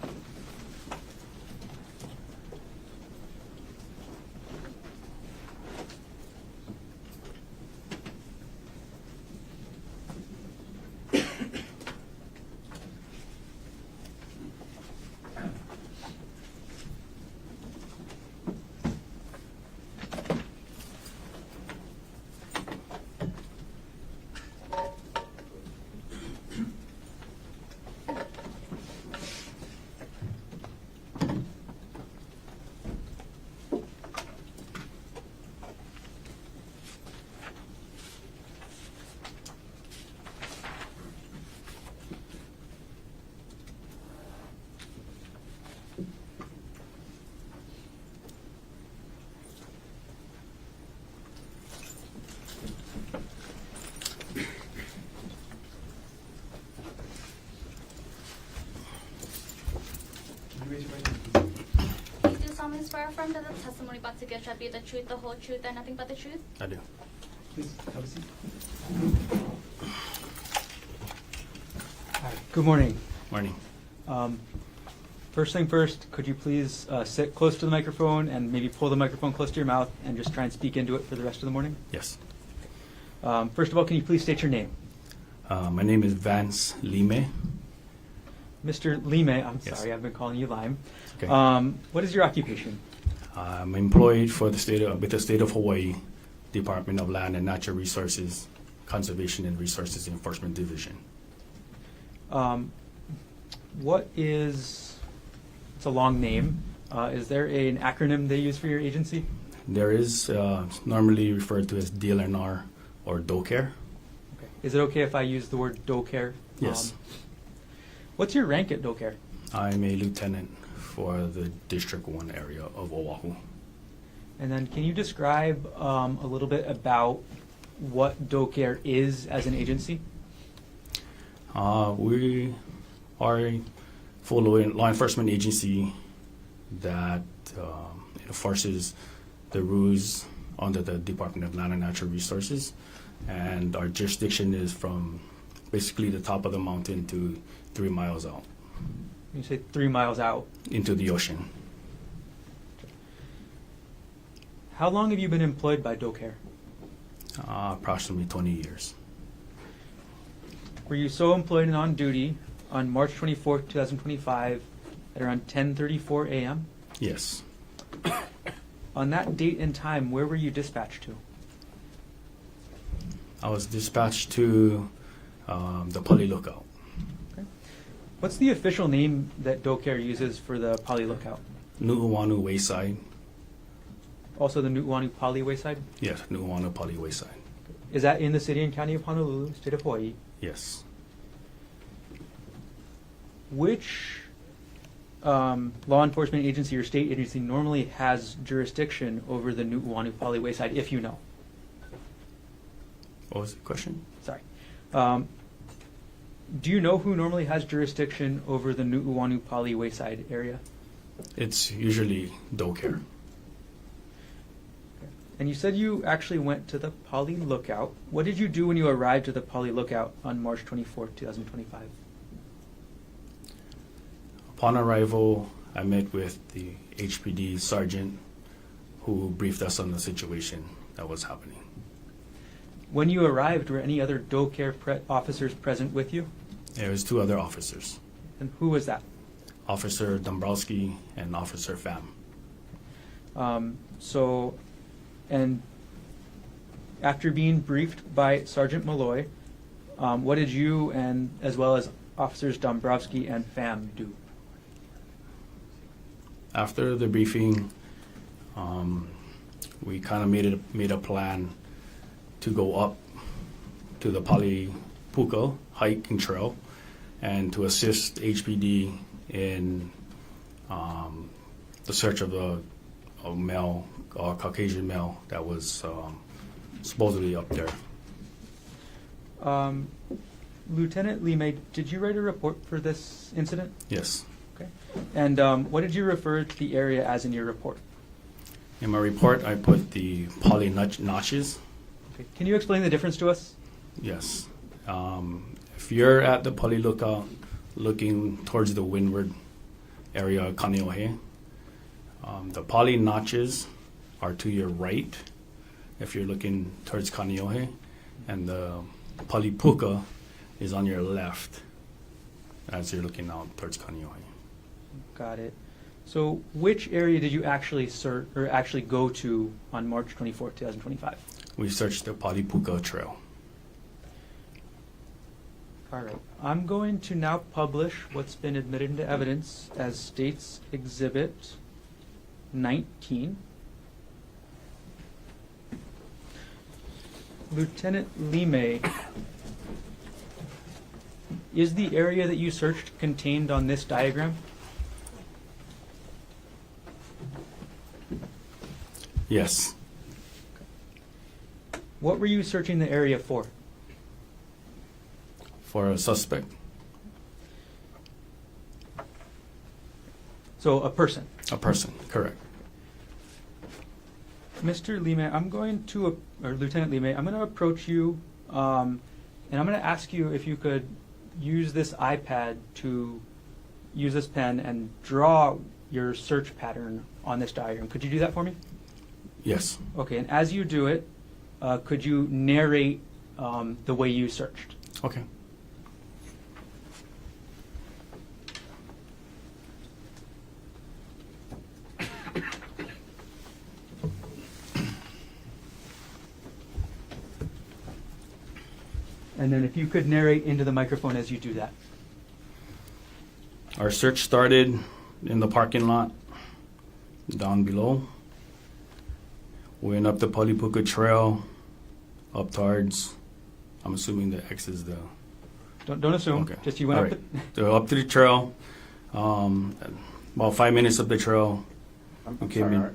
solemnly swear or affirm that the testimony about to give shall be the truth, the whole truth, and nothing but the truth? I do. Please have a seat. Hi, good morning. Morning. First thing first, could you please sit close to the microphone and maybe pull the microphone close to your mouth and just try and speak into it for the rest of the morning? Yes. First of all, can you please state your name? My name is Vance Lime. Mr. Lime, I'm Yes. sorry, I've been calling you Lime. Okay. What is your occupation? I'm employed for with the state of Hawaii Department of Land and Natural Resources Conservation and Resources Enforcement Division. It's a long name. Is there an acronym they use for your agency? There is normally referred to as DLNR or DOCARE. Okay. Is it okay if I use the word DOCARE? Yes. What's your rank at DOCARE? I'm a lieutenant for the District 1 area of Oahu. And then can you describe a little bit about what DOCARE is as an agency? We are a full law enforcement agency that enforces the rules under the Department of Land and Natural Resources, and our jurisdiction is from basically the top of the mountain to 3 miles out You say 3 miles out. into the ocean. How long have you been employed by DoCare? Approximately 20 years. Were you so employed and on duty on March 24th, 2025 at around 10:34 a.m.? Yes. On that date and time, where were you dispatched to? I was dispatched to the Poly Lookout. What's the official name that DoCare uses for the Poly Lookout? Nu'uanu Wayside. Also the Nu'uanu Poly Wayside? Yes, Nu'uanu Poly Wayside. Is that in the city and county of Honolulu, state of Hawaii? Yes. Which law enforcement agency or state agency normally has jurisdiction over the Nu'uanu Poly Wayside, if you know? What was the question? Sorry. Do you know who normally has jurisdiction over the Nu'uanu Poly Wayside area? It's usually DoCare. And you said you actually went to the Poly Lookout. What did you do when you arrived at the Poly Lookout on March 24th, 2025? Upon arrival, I met with the HPD sergeant who briefed us on the situation that was happening. When you arrived, were any other DoCare officers present with you? There was 2 other officers, And who was that? Officer Dombrowski and Officer Pham. And after being briefed by Sergeant Malloy, what did you and as well as Officers Dombrowski and Pham do? After the briefing, we kind of made a plan to go up to the Poly Puka hike and trail, and to assist HPD in the search of a male, Caucasian male that was supposedly up there. Lieutenant Lee May, did you write a report for this incident? Yes. Okay. And what did you refer to the area as in your report? In my report, I put the poly notches. Okay. Can you explain the difference to us? Yes. If you're at the Poly Lookout looking towards the windward area of Kaneohe, the poly notches are to your right if you're looking towards Kaneohe, and the Poly Puka is on your left as you're looking out towards Kaneohe. Got it. So which area did you actually go to on March 24th, 2025? We searched the Poly Puka trail. All right. I'm going to now publish what's been admitted into evidence as State's Exhibit 19. Lieutenant Limei, is the area that you searched contained on this diagram? Yes. What were you searching the area for? For a suspect. So a person. A person, correct. Mr. Limei, or Lieutenant Limei, I'm going to approach you, and I'm going to ask you if you could use this iPad to use this pen and draw your search pattern on this diagram. Could you do that for me? Yes. Okay, and as you do it, could you narrate the way you searched? Okay. And then if you could narrate into the microphone as you do that. Our search started in the parking lot down below. We went up the Poly Puka Trail, up towards, I'm assuming the X is the... Don't assume. Okay. Just you went All up. right. So up to the trail, about 5 minutes up the trail. I'm Okay, sorry, man.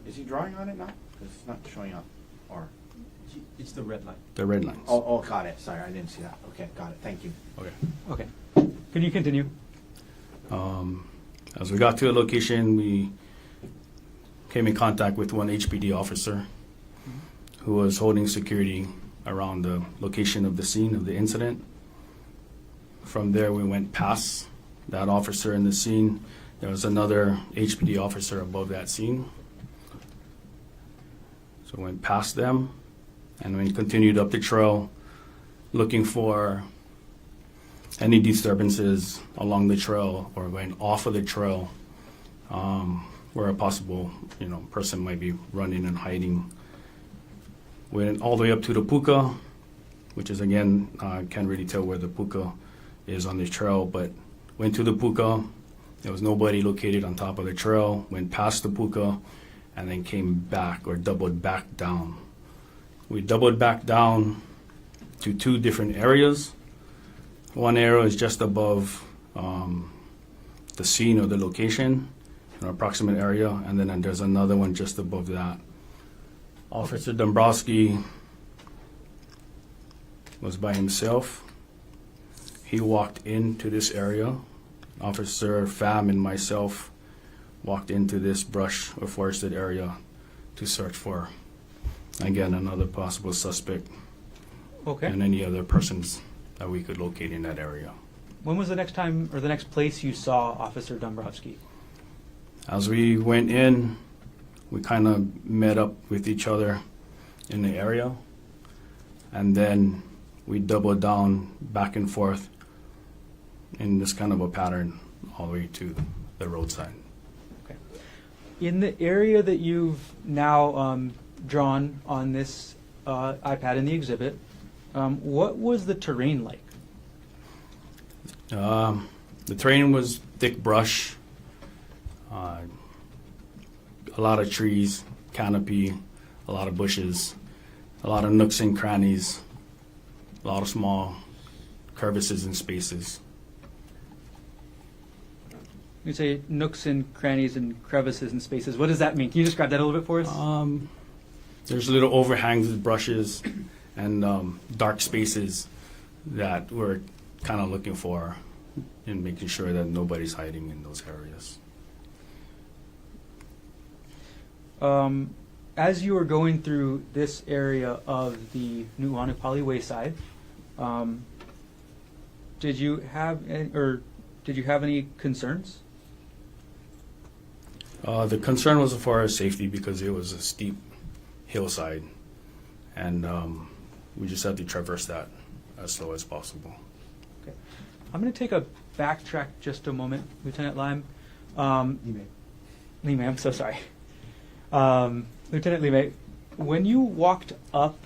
is he drawing on it now? Because it's not showing up. Or It's the red line. The red lines. oh, got it. Sorry, I didn't see that. Okay, got it. Thank you. Okay. Okay. Can you continue? As we got to the location, we came in contact with one HPD officer who was holding security around the location of the scene of the incident. From there, we went past that officer in the scene. There was another HPD officer above that scene. So we went past them and we continued up the trail looking for any disturbances along the trail or going off of the trail where a possible person might be running and hiding. Went all the way up to the puka, which is again, can't really tell where the puka is on the trail, but went to the puka. There was nobody located on top of the trail. Went past the puka and then came back or doubled back down. We doubled back down to two different areas. One area is just above the scene or the location, an approximate area, and then there's another one just above that. Officer Dombrowski was by himself. He walked into this area. Officer Pham and myself walked into this brush or forested area to search for, again, another possible suspect Okay. and any other persons that we could locate in that area. When was the next time or the next place you saw Officer Dombrowski? As we went in, we kind of met up with each other in the area, and then we doubled down back and forth in this kind of a pattern all the way to the roadside. Okay. In the area that you've now drawn on this iPad in the exhibit, what was the terrain like? The terrain was thick brush, a lot of trees, canopy, a lot of bushes, a lot of nooks and crannies, a lot of small crevices and spaces. You say nooks and crannies and crevices and spaces. What does that mean? Can you describe that a little bit for us? There's little overhangs with brushes and dark spaces that we're kind of looking for and making sure that nobody's hiding in those areas. As you were going through this area of the Nu'uanupali Wayside, did you have any concerns? The concern was as far as safety because it was a steep hillside, and we just had to traverse that as slow as possible. Okay. I'm going to take a backtrack just a moment, Lieutenant Lime. Lime, I'm so sorry. Lieutenant Lime, when you walked up,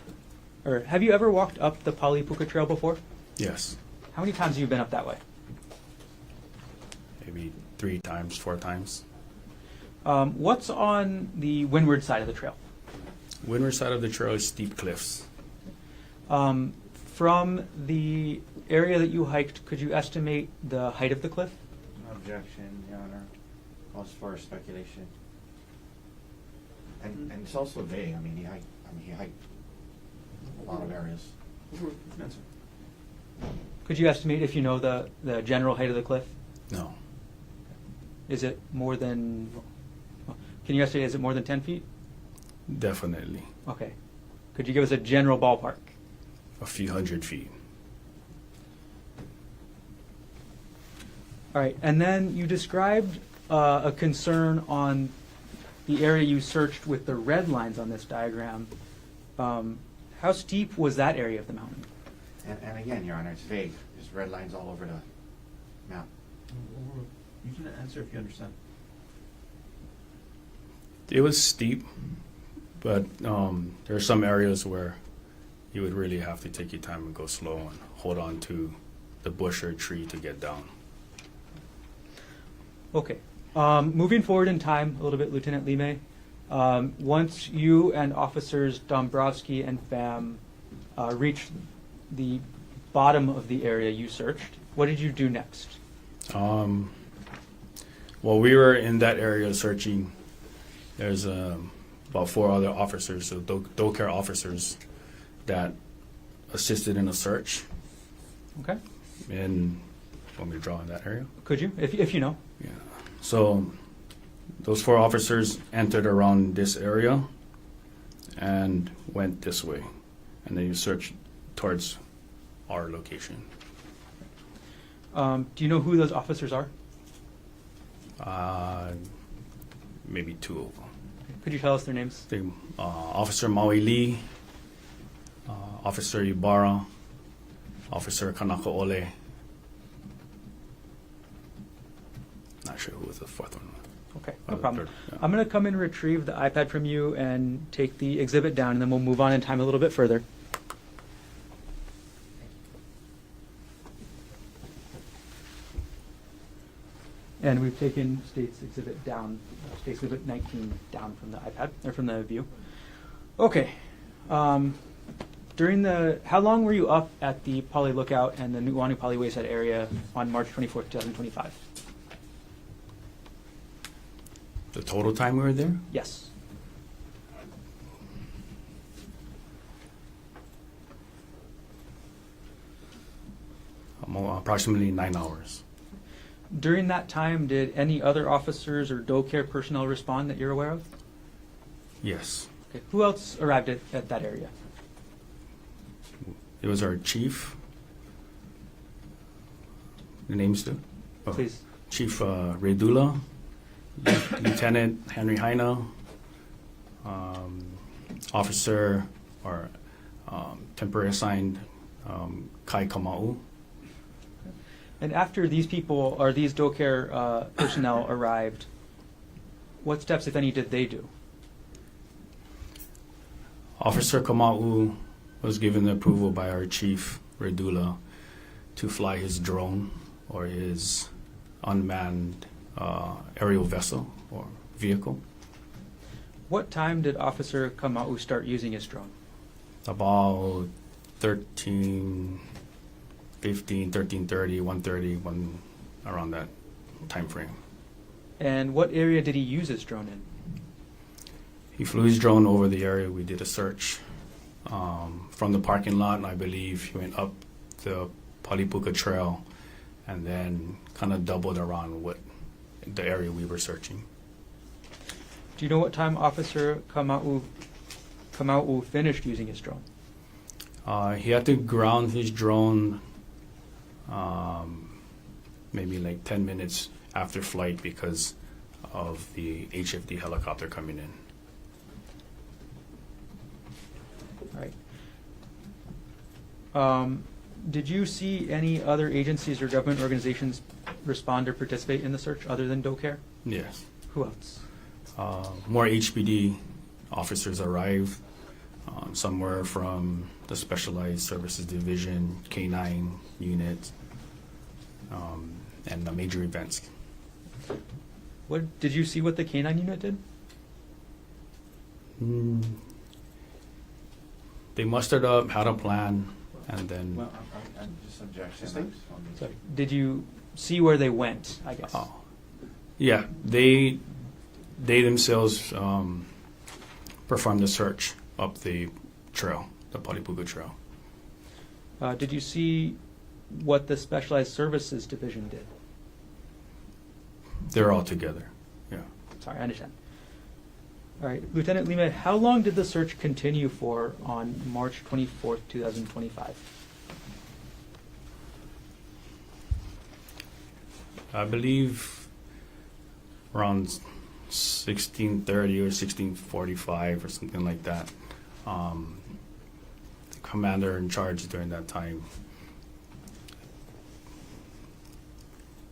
or have you ever walked up the Palipuka Trail before? Yes, How many times have you been up that way? maybe 3 times, 4 times. What's on the windward side of the trail? Windward side of the trail is steep cliffs. From the area that you hiked, could you estimate the height of the cliff? Objection, Your Honor. Calls for speculation. And it's also vague. He hiked a lot of areas. Could you estimate if you know the general height of the cliff? No, Is it more than, can you estimate, is it more than 10 feet? definitely Okay. Could you give us a general ballpark? a few hundred feet. All right, and then you described a concern on the area you searched with the red lines on this diagram. How steep was that area of the mountain? And again, Your Honor, it's vague. There's red lines all over the map. You can answer if you understand. It was steep, but there are some areas where you would really have to take your time and go slow and hold on to the bush or tree to get down. Okay. Moving forward in time a little bit, Lieutenant Lime, once you and Officers Dombrowski and Pham reached the bottom of the area you searched, what did you do next? While we were in that area searching, there's about 4 other officers, so DoCare officers, that assisted in a search. Okay. And want me to draw in that area? Could you, if you know? Yeah. So those 4 officers entered around this area and went this way, and then you searched towards our location. Do you know who those officers are? Maybe 2 of them. Could you tell us their names? Officer Maui Lee, Officer Ibarra, Officer Kanaka Ole. Not sure who was the 4th one. Okay, Or no the problem. 3rd, yeah. I'm going to come and retrieve the iPad from you and take the exhibit down, and then we'll move on in time a little bit further. And we've taken State's exhibit down, State's exhibit 19 down from the iPad, or from the view. Okay. How long were you up at the Poly Lookout and the Nu'uanu Poly Wayside area on March 24th, 2025? The total time we were there? Yes. Approximately 9 hours. During that time, did any other officers or doe care personnel respond that you're aware of? Yes. Okay. Who else arrived at that area? It was our chief. The names too? Oh. Please. Chief Redula, Lieutenant Henry Heine, Officer or temporary assigned Kai Kamau. And after these people, or these doe care personnel arrived, what steps, if any, did they do? Officer Kamau was given the approval by our chief, Redula, to fly his drone or his unmanned aerial vessel or vehicle. What time did Officer Kamau start using his drone? About 13:30, 1:30, around that time frame. And what area did he use his drone in? He flew his drone over the area. We did a search from the parking lot, and I believe he went up the Palipuka Trail and then kind of doubled around what the area we were searching. Do you know what time Officer Kamau finished using his drone? He had to ground his drone maybe like 10 minutes after flight because of the HFD helicopter coming in. All right. Did you see any other agencies or government organizations respond or participate in the search other than doe care? Yes. Who else? More HPD officers arrived. Some were from the Specialized Services Division, K9 unit, and the major events. What did you see? What the K9 unit did? They mustered up, had a plan, and then. Well, I'm just objecting. Sorry. Did you see where they went? I guess. Oh, yeah. They themselves performed the search up the trail, the Palipuka Trail. Did you see what the Specialized Services Division did? They're all together. Yeah. Sorry, I understand. All right, Lieutenant Lima, how long did the search continue for on March 24th, 2025? I believe around 16:30 or 16:45 or something like that. The commander in charge during that time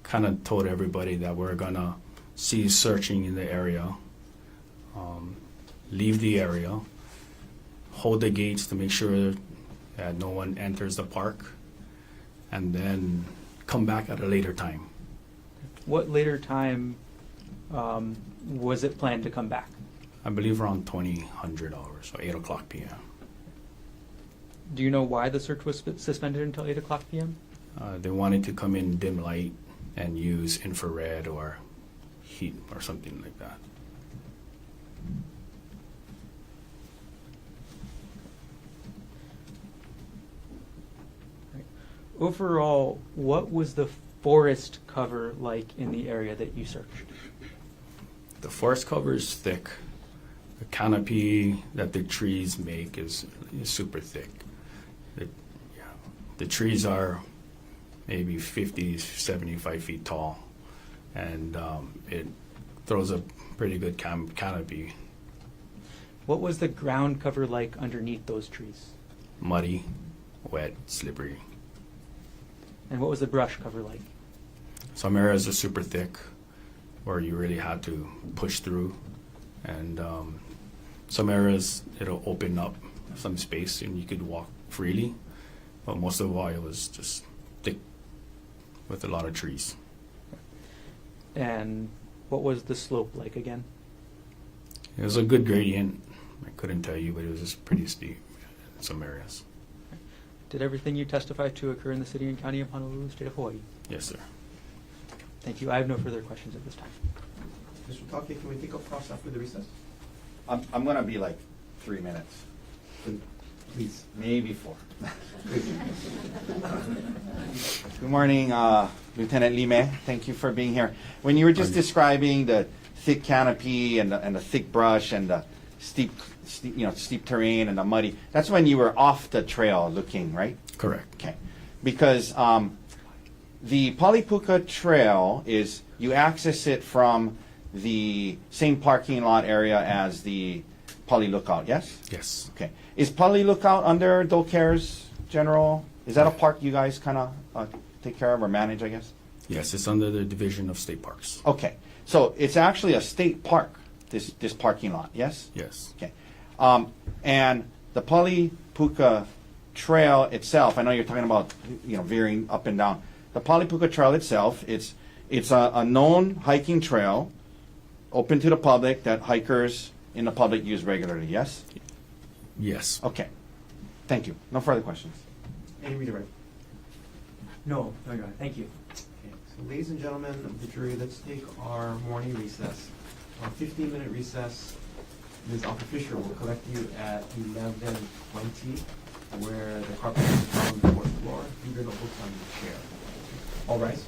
kind of told everybody that we're gonna cease searching in the area, leave the area, hold the gates to make sure that no one enters the park, and then come back at a later time. What later time was it planned to come back? I believe around 2000 hours, or 8 o'clock p.m. Do you know why the search was suspended until 8 o'clock p.m.? They wanted to come in dim light and use infrared or heat or something like that. Overall, what was the forest cover like in the area that you searched? The forest cover is thick. The canopy that the trees make is super thick. The trees are maybe 50, 75 feet tall, and it throws a pretty good canopy. What was the ground cover like underneath those trees? Muddy, wet, slippery. And what was the brush cover like? Some areas are super thick, where you really had to push through, and some areas it'll open up some space and you could walk freely, but most of the while it was just thick with a lot of trees. And what was the slope like again? It was a good gradient. I couldn't tell you, but it was just pretty steep in some areas. Did everything you testified to occur in the city and county of Honolulu, state of Hawaii? Yes, sir. Thank you. I have no further questions at this time. Mr. Take, can we take a pause after the recess? I'm gonna be like 3 minutes, Then please. maybe 4. Good morning, Lieutenant Lime. Thank you for being here. When you were just describing the thick canopy and the thick brush and the steep terrain and the muddy, that's when you were off the trail looking, right? Correct. Okay. Because the Palipuka Trail is, you access it from the same parking lot area as the Pali Lookout, yes? Yes. Okay. Is Pali Lookout under Docare's general? Is that a park you guys kind of take care of or manage, I guess? Yes, it's under the Division of State Parks. Okay. So it's actually a state park, this parking lot, yes? Yes. Okay. And the Palipuka Trail itself, I know you're talking about veering up and down. The Palipuka Trail itself, it's a known hiking trail, open to the public, that hikers in the public use regularly, yes? Yes. Okay. Thank you. No further questions. Any redirect? No, Your Honor. Thank you. Okay, so ladies and gentlemen of the jury, let's take our morning recess. Our 15-minute recess. Ms. Alpha Fisher will collect you at 11:20, where the carpet is found on the fourth floor. Leave your notebooks on the chair. All rise.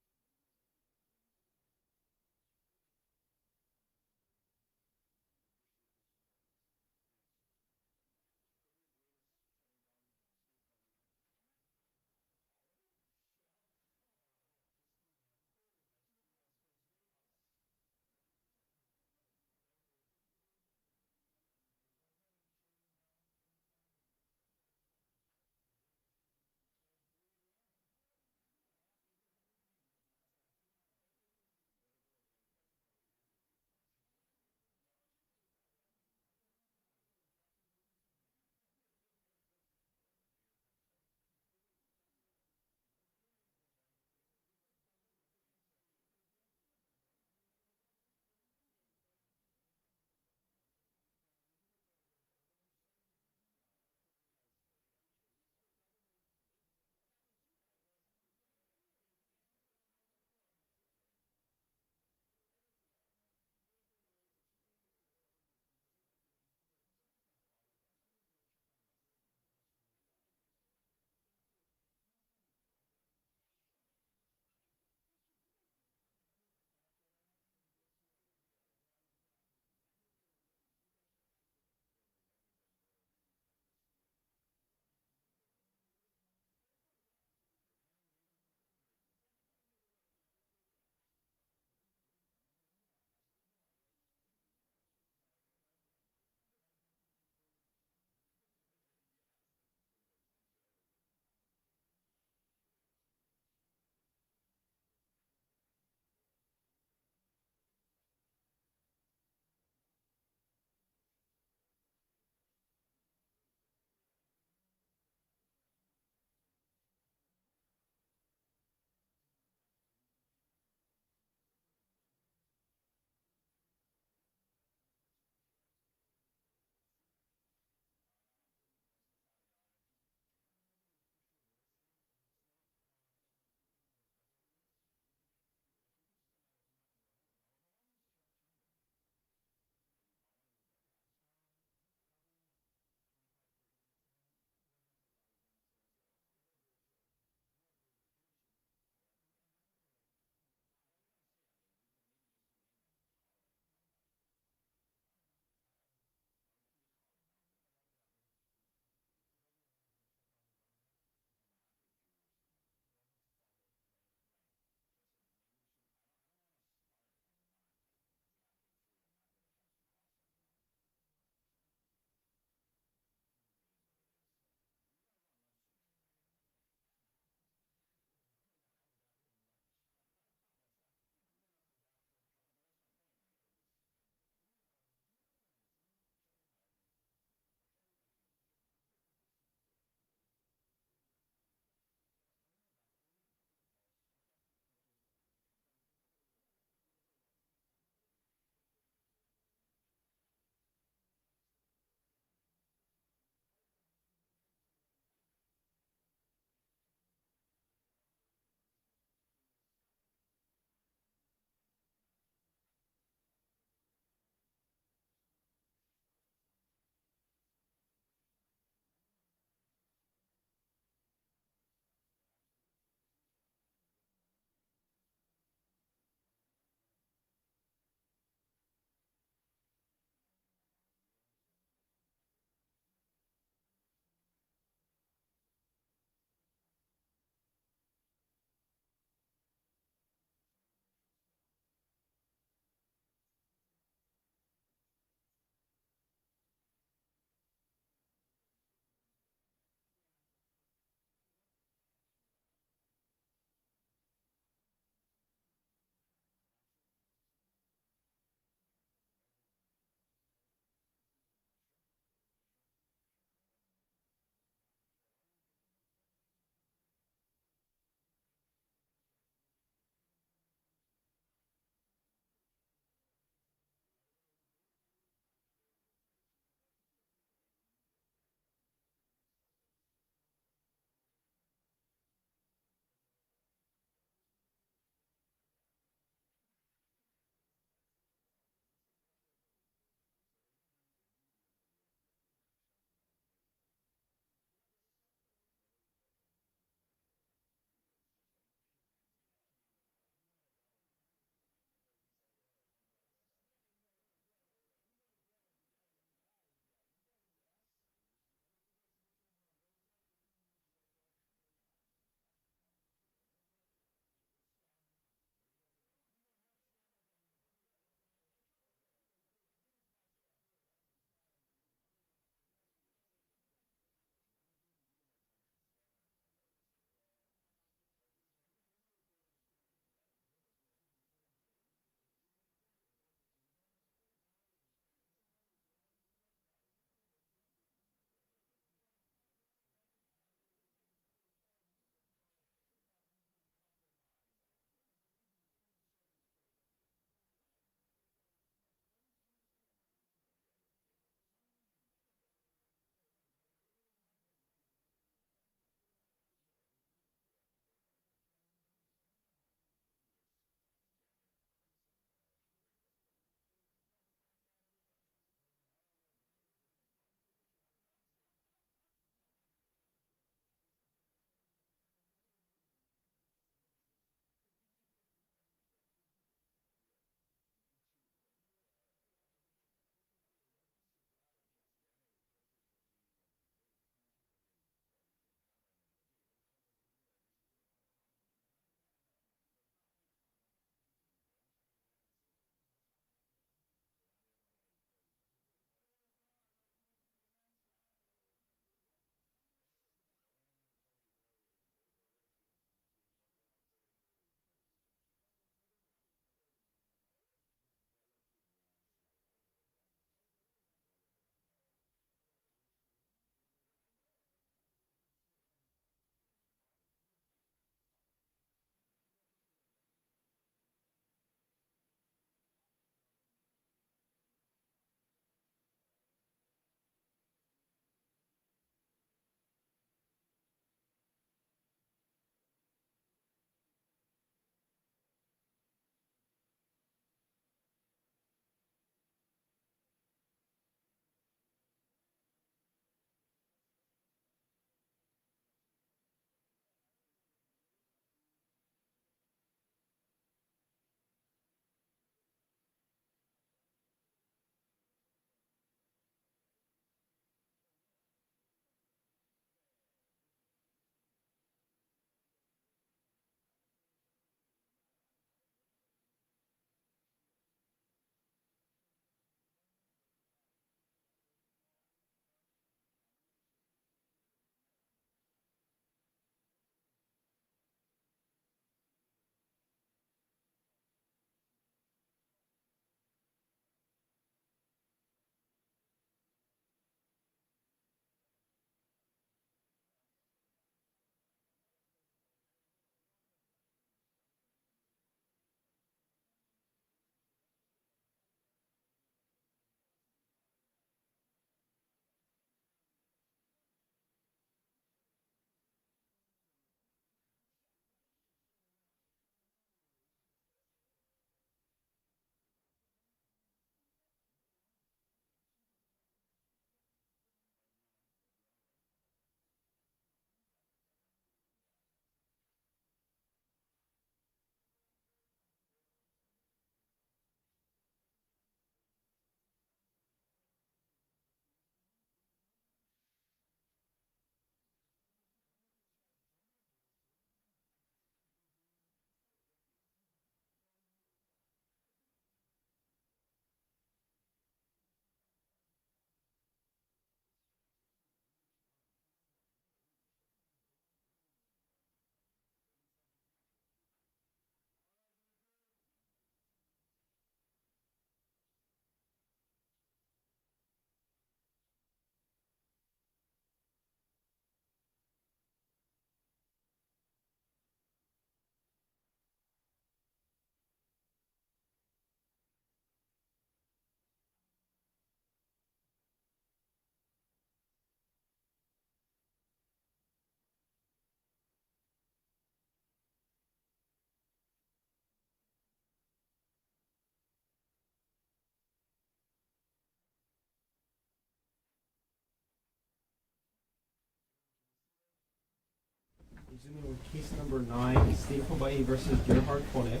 Resuming with case number 9, State of Hawaii versus Gerhardt Konig,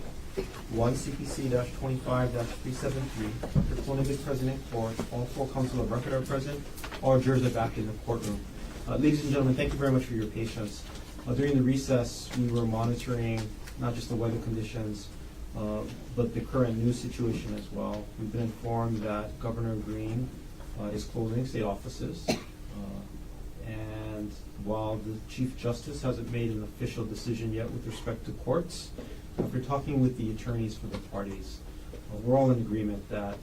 1 CPC-25-373. Dr. Konig is present in court. All 4 counsel of record are present. All jurors are back in the courtroom. Ladies and gentlemen, thank you very much for your patience. During the recess, we were monitoring not just the weather conditions, but the current news situation as well. We've been informed that Governor Green is closing state offices. And while the Chief Justice hasn't made an official decision yet with respect to courts, after talking with the attorneys for the parties, we're all in agreement that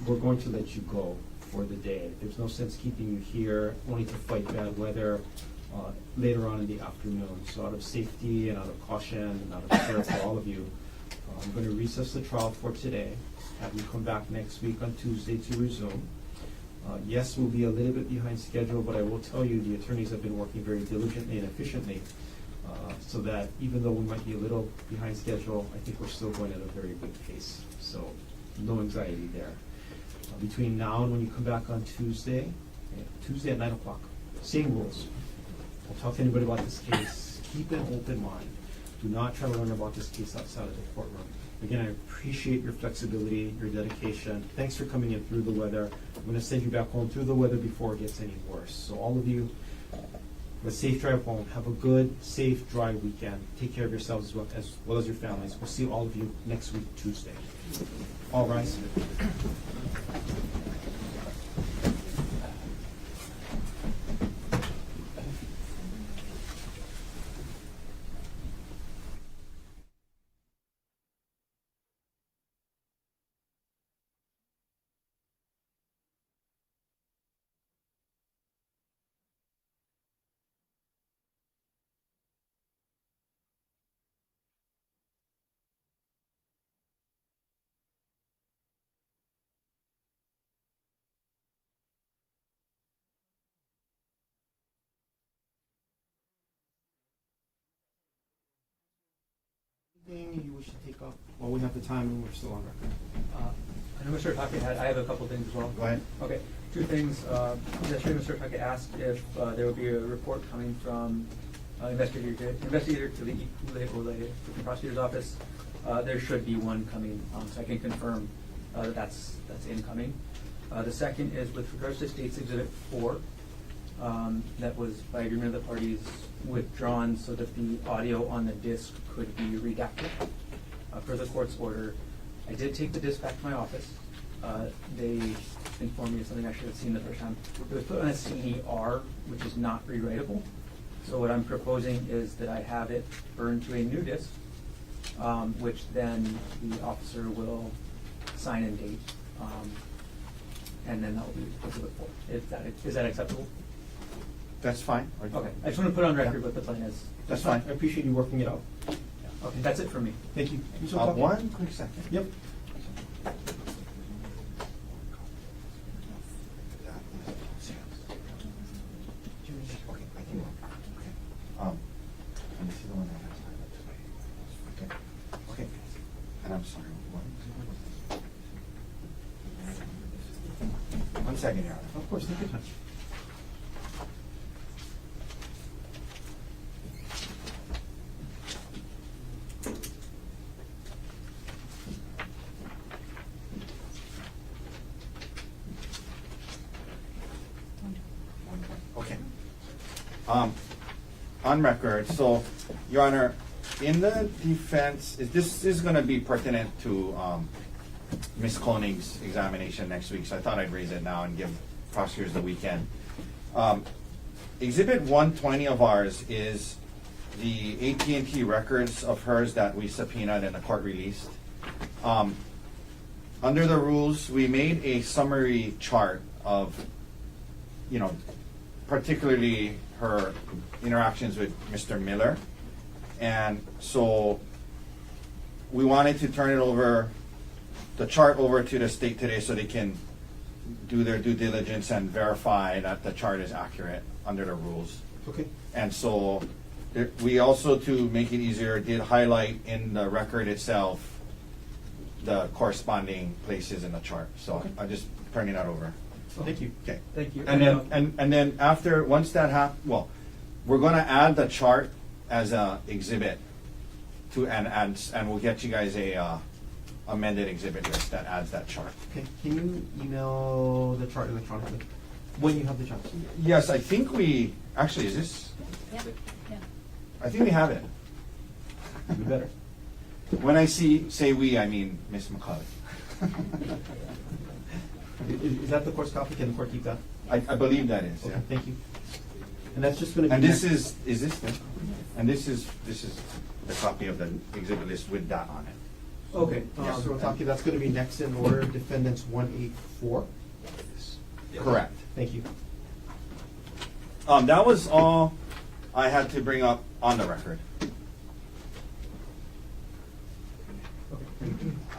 we're going to let you go for the day. There's no sense keeping you here only to fight bad weather later on in the afternoon. So out of safety and out of caution and out of care for all of you, I'm going to recess the trial for today, have you come back next week on Tuesday to resume. Yes, we'll be a little bit behind schedule, but I will tell you the attorneys have been working very diligently and efficiently, so that even though we might be a little behind schedule, I think we're still going at a very good pace. So no anxiety there. Between now and when you come back on Tuesday at 9 o'clock, same rules. Don't talk to anybody about this case. Keep an open mind. Do not try to learn about this case outside of the courtroom. Again, I appreciate your flexibility, your dedication. Thanks for coming in through the weather. I'm going to send you back home through the weather before it gets any worse. So all of you, have a safe drive home. Have a good, safe, dry weekend. Take care of yourselves as well as your families. We'll see all of you next week, Tuesday. All rise. Anything you wish to take up while we have the time and we're still on record? I know Mr. Take I have a couple things as well. Go ahead. Okay, 2 things. Yesterday, Mr. Take asked if there would be a report coming from investigator to the the prosecutor's office. There should be one coming, so I can confirm that that's incoming. The second is with regards to State's Exhibit 4, that was by agreement of the parties withdrawn so that the audio on the disc could be redacted per the court's order. I did take the disc back to my office. They informed me of something I should have seen the first time. It was put on a CDR, which is not rewritable. So what I'm proposing is that I have it burned to a new disc, which then the officer will sign and date, and then that will be Exhibit 4. Is that acceptable? That's fine. Okay, I just want to put on record what the plan is. That's fine. I appreciate you working it out. Okay, that's it for me. Thank you. One quick second. Yep. Let me see the one that has highlights. Okay. And I'm sorry. One second here. Of course, take your time. Okay. On record, so, Your Honor, in the defense, this is going to be pertinent to Ms. Konig's examination next week, so I thought I'd raise it now and give prosecutors the weekend. Exhibit 120 of ours is the AT&T records of hers that we subpoenaed and the court released. Under the rules, we made a summary chart of, particularly her interactions with Mr. Miller. And so we wanted to turn the chart over to the state today so they can do their due diligence and verify that the chart is accurate under the rules. Okay. And so we also, to make it easier, did highlight in the record itself the corresponding places in the chart. So Okay. I'm just turning that over. Thank you. Okay. Thank you. And then after, once that happens, well, we're gonna add the chart as a exhibit to, and we'll get you guys a amended exhibit list that adds that chart. Okay, can you email the chart electronically when you have the chance? Yes, I think we, actually, is this, Yeah. I think we have it. You better. When I say we, I mean Miss McCullough. Is that the court's copy? Can the court keep that? I believe that is, yeah. Okay, thank you. And that's just gonna be. And this next- is this the, and this is the copy of the exhibit list with that on it. Okay, Yeah. so Otake, that's gonna be next in order, defendants 184. Correct. Thank you. That was all I had to bring up on the record.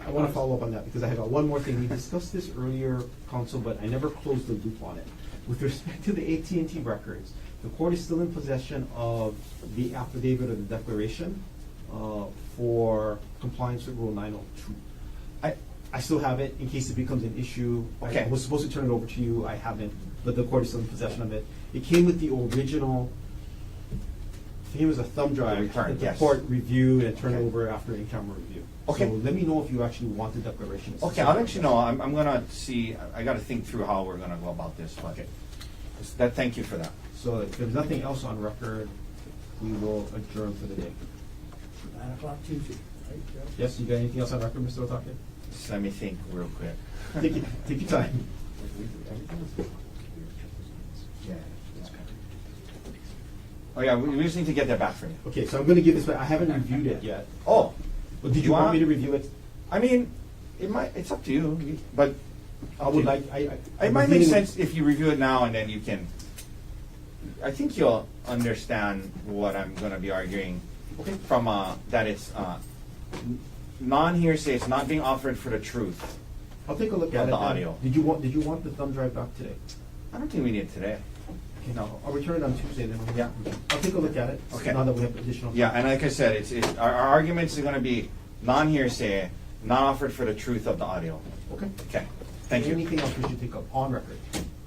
I want to follow up on that because I have one more thing. We discussed this earlier, counsel, but I never closed the loop on it. With respect to the AT&T records, the court is still in possession of the affidavit or the declaration for compliance with Rule 902. I still have it in case it becomes an issue. Okay. I was supposed to turn it over to you. I haven't, but the court is still in possession of it. It came with the original. I think it was a thumb drive Return, that the yes. court reviewed and turned Okay. over after in-camera review. Okay. So let me know if you actually want the declaration. Okay, I'll let you know. I'm gonna see, I gotta think through how we're gonna go about this, but thank you for that. So if there's nothing else on record, we will adjourn for the day. 9 o'clock Tuesday, right, Joe? Yes, you got anything else on record, Mr. Otake? Just let me think real quick. Take your time. Oh yeah, we just need to get that back from you. Okay, so I'm gonna give this back. I haven't reviewed it yet. Oh, But did you want me to review it? I mean, it's up to you, but I would like, it might make sense if you review it now and then you can, I think you'll understand what I'm gonna be arguing from, that it's, non-hearsay, it's not being offered for the truth. I'll take a look Of at it. the then. audio. Did you want the thumb drive back today? I don't think we need it today. Okay, no, I'll return it on Tuesday then. Yeah. I'll take a look at it. Okay. Now that we have additional. Yeah, and like I said, our arguments are gonna be non-hearsay, not offered for the truth of the audio. Okay. Okay, thank you. Anything else we should take up on record?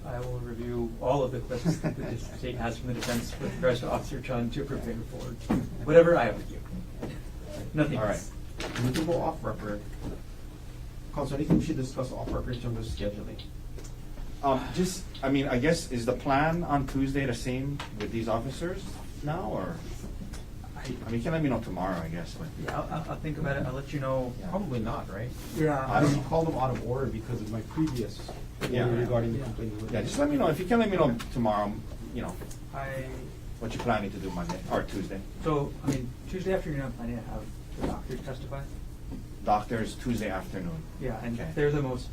I will review all of the clips that the state has from the defense with regards to Officer Chun to prepare for whatever I owe you. Nothing All right. else. We can go off record. Counsel, anything we should discuss off record in terms of scheduling? I mean, I guess, is the plan on Tuesday the same with these officers now, or? I mean, you can let me know tomorrow, I guess, but. Yeah, I'll think about it. I'll let you know. Probably not, right? Yeah. I don't call them out of order because of my previous Yeah. order regarding the complaining Yeah, witness. just let me know, if you can let me know tomorrow, you know, I what you're planning to do Monday, or Tuesday. So, I mean, Tuesday afternoon, I'm planning to have the doctors testify. Doctors, Tuesday afternoon. Yeah, and Okay. they're the most,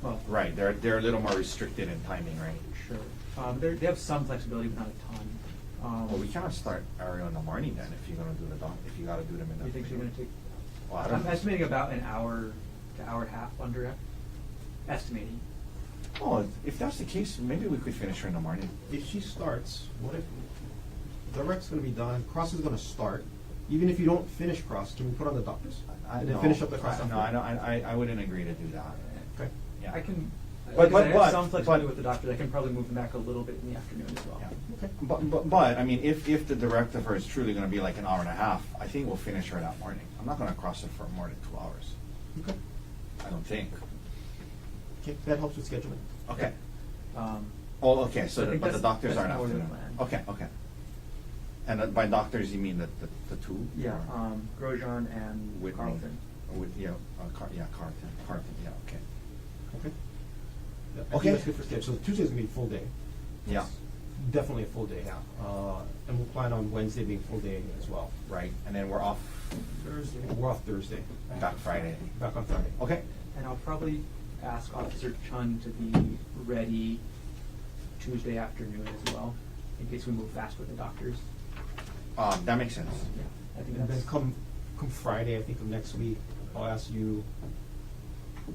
well, Right, they're a little more restricted in timing, right? sure. They have some flexibility, but not a ton. Well, we cannot start early in the morning then, if you're gonna do if you gotta do them in the. You think they're gonna take, Well, I don't I'm know. estimating about an hour to hour and a half under estimating. Oh, if that's the case, maybe we could finish her in the morning. If she starts, what if the rec's gonna be done, cross is gonna start, even if you don't finish cross, can we put on the doctors? And then No, finish up the cross after? No, I wouldn't agree to do that. Okay. Yeah. I can, But- like I said, I but- have some flexibility but- with the doctors. I can probably move them back a little bit in the afternoon as well. Yeah. Okay. But, I mean, if the direct of her is truly gonna be like an hour and a half, I think we'll finish her that morning. I'm not gonna cross her for more than 2 hours. Okay. I don't think. Okay, that helps with scheduling. Okay. Um, Oh, okay, I so, think but the that's- doctors that's aren't more than afternoon. the Okay, okay. And by doctors, you mean the two? Yeah, Or- Grosjean and Whitney. Carlton. With, Carlton, yeah, okay. Okay. Yeah, I think Okay. that's good for schedule. So Tuesday's gonna be a full day. Yeah, Definitely a full day. And we'll plan on Wednesday being full day as well. right, and then we're off Thursday. We're off Thursday. back Friday. Back on Friday. Okay, And I'll probably ask Officer Chun to be ready Tuesday afternoon as well, in case we move fast with the doctors. that makes sense. Yeah, I think And then that's. come Friday, I think of next week, I'll ask you,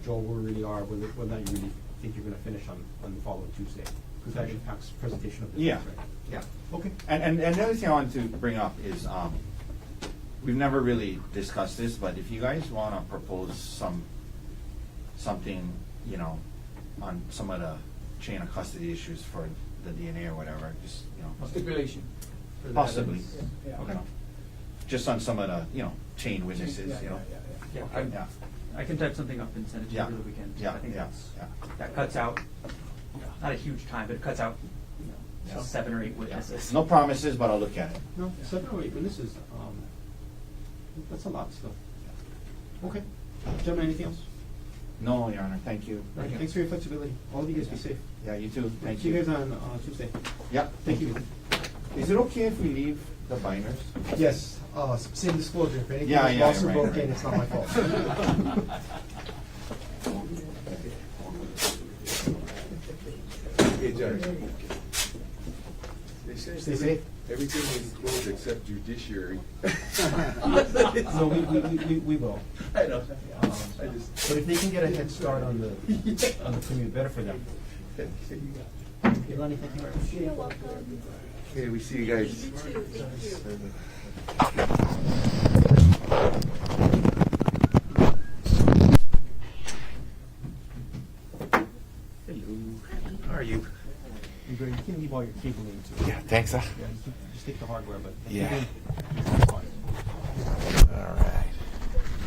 Joel, where we really are, whether or not you really think you're gonna finish on the following Tuesday. Because that impacts presentation of the. Yeah, right? yeah. Okay. And the other thing I wanted to bring up is, we've never really discussed this, but if you guys wanna propose something, you know, on some of the chain of custody issues for the DNA or whatever, just, you know. Stipulation. for the Possibly. evidence? Yeah. You know, just on some of the, chain witnesses, Yeah, Yeah. I can type something up and send it to you Yeah. over the weekend. Yeah, I think yeah, that's, yeah. that cuts out, not a huge time, but it cuts out, Yeah. 7 or 8 witnesses. No promises, but I'll look at it. No, 7 or 8 witnesses, that's a lot still. Okay. Gentlemen, anything else? No, Your Honor, thank you. All right, thanks for your flexibility. All of you guys be safe. Yeah, you too, thank See you you. guys on Tuesday. Yeah, Thank you. Is it okay if we leave the binders? Yes, same discloosure. If anything Yeah, is yeah, lost or right, broken, right. it's not my fault. Hey, Judge. Stay safe. Everything is closed except judiciary. No, we will. I know. But if they can get a head start on the commute, better for them. Ilani, thank you very much. You're welcome. Okay, we see you guys. You too, thank you. Hello. How are you? You can leave all your cabling too. Yeah, thanks. Yeah, just take the hardware, but Yeah.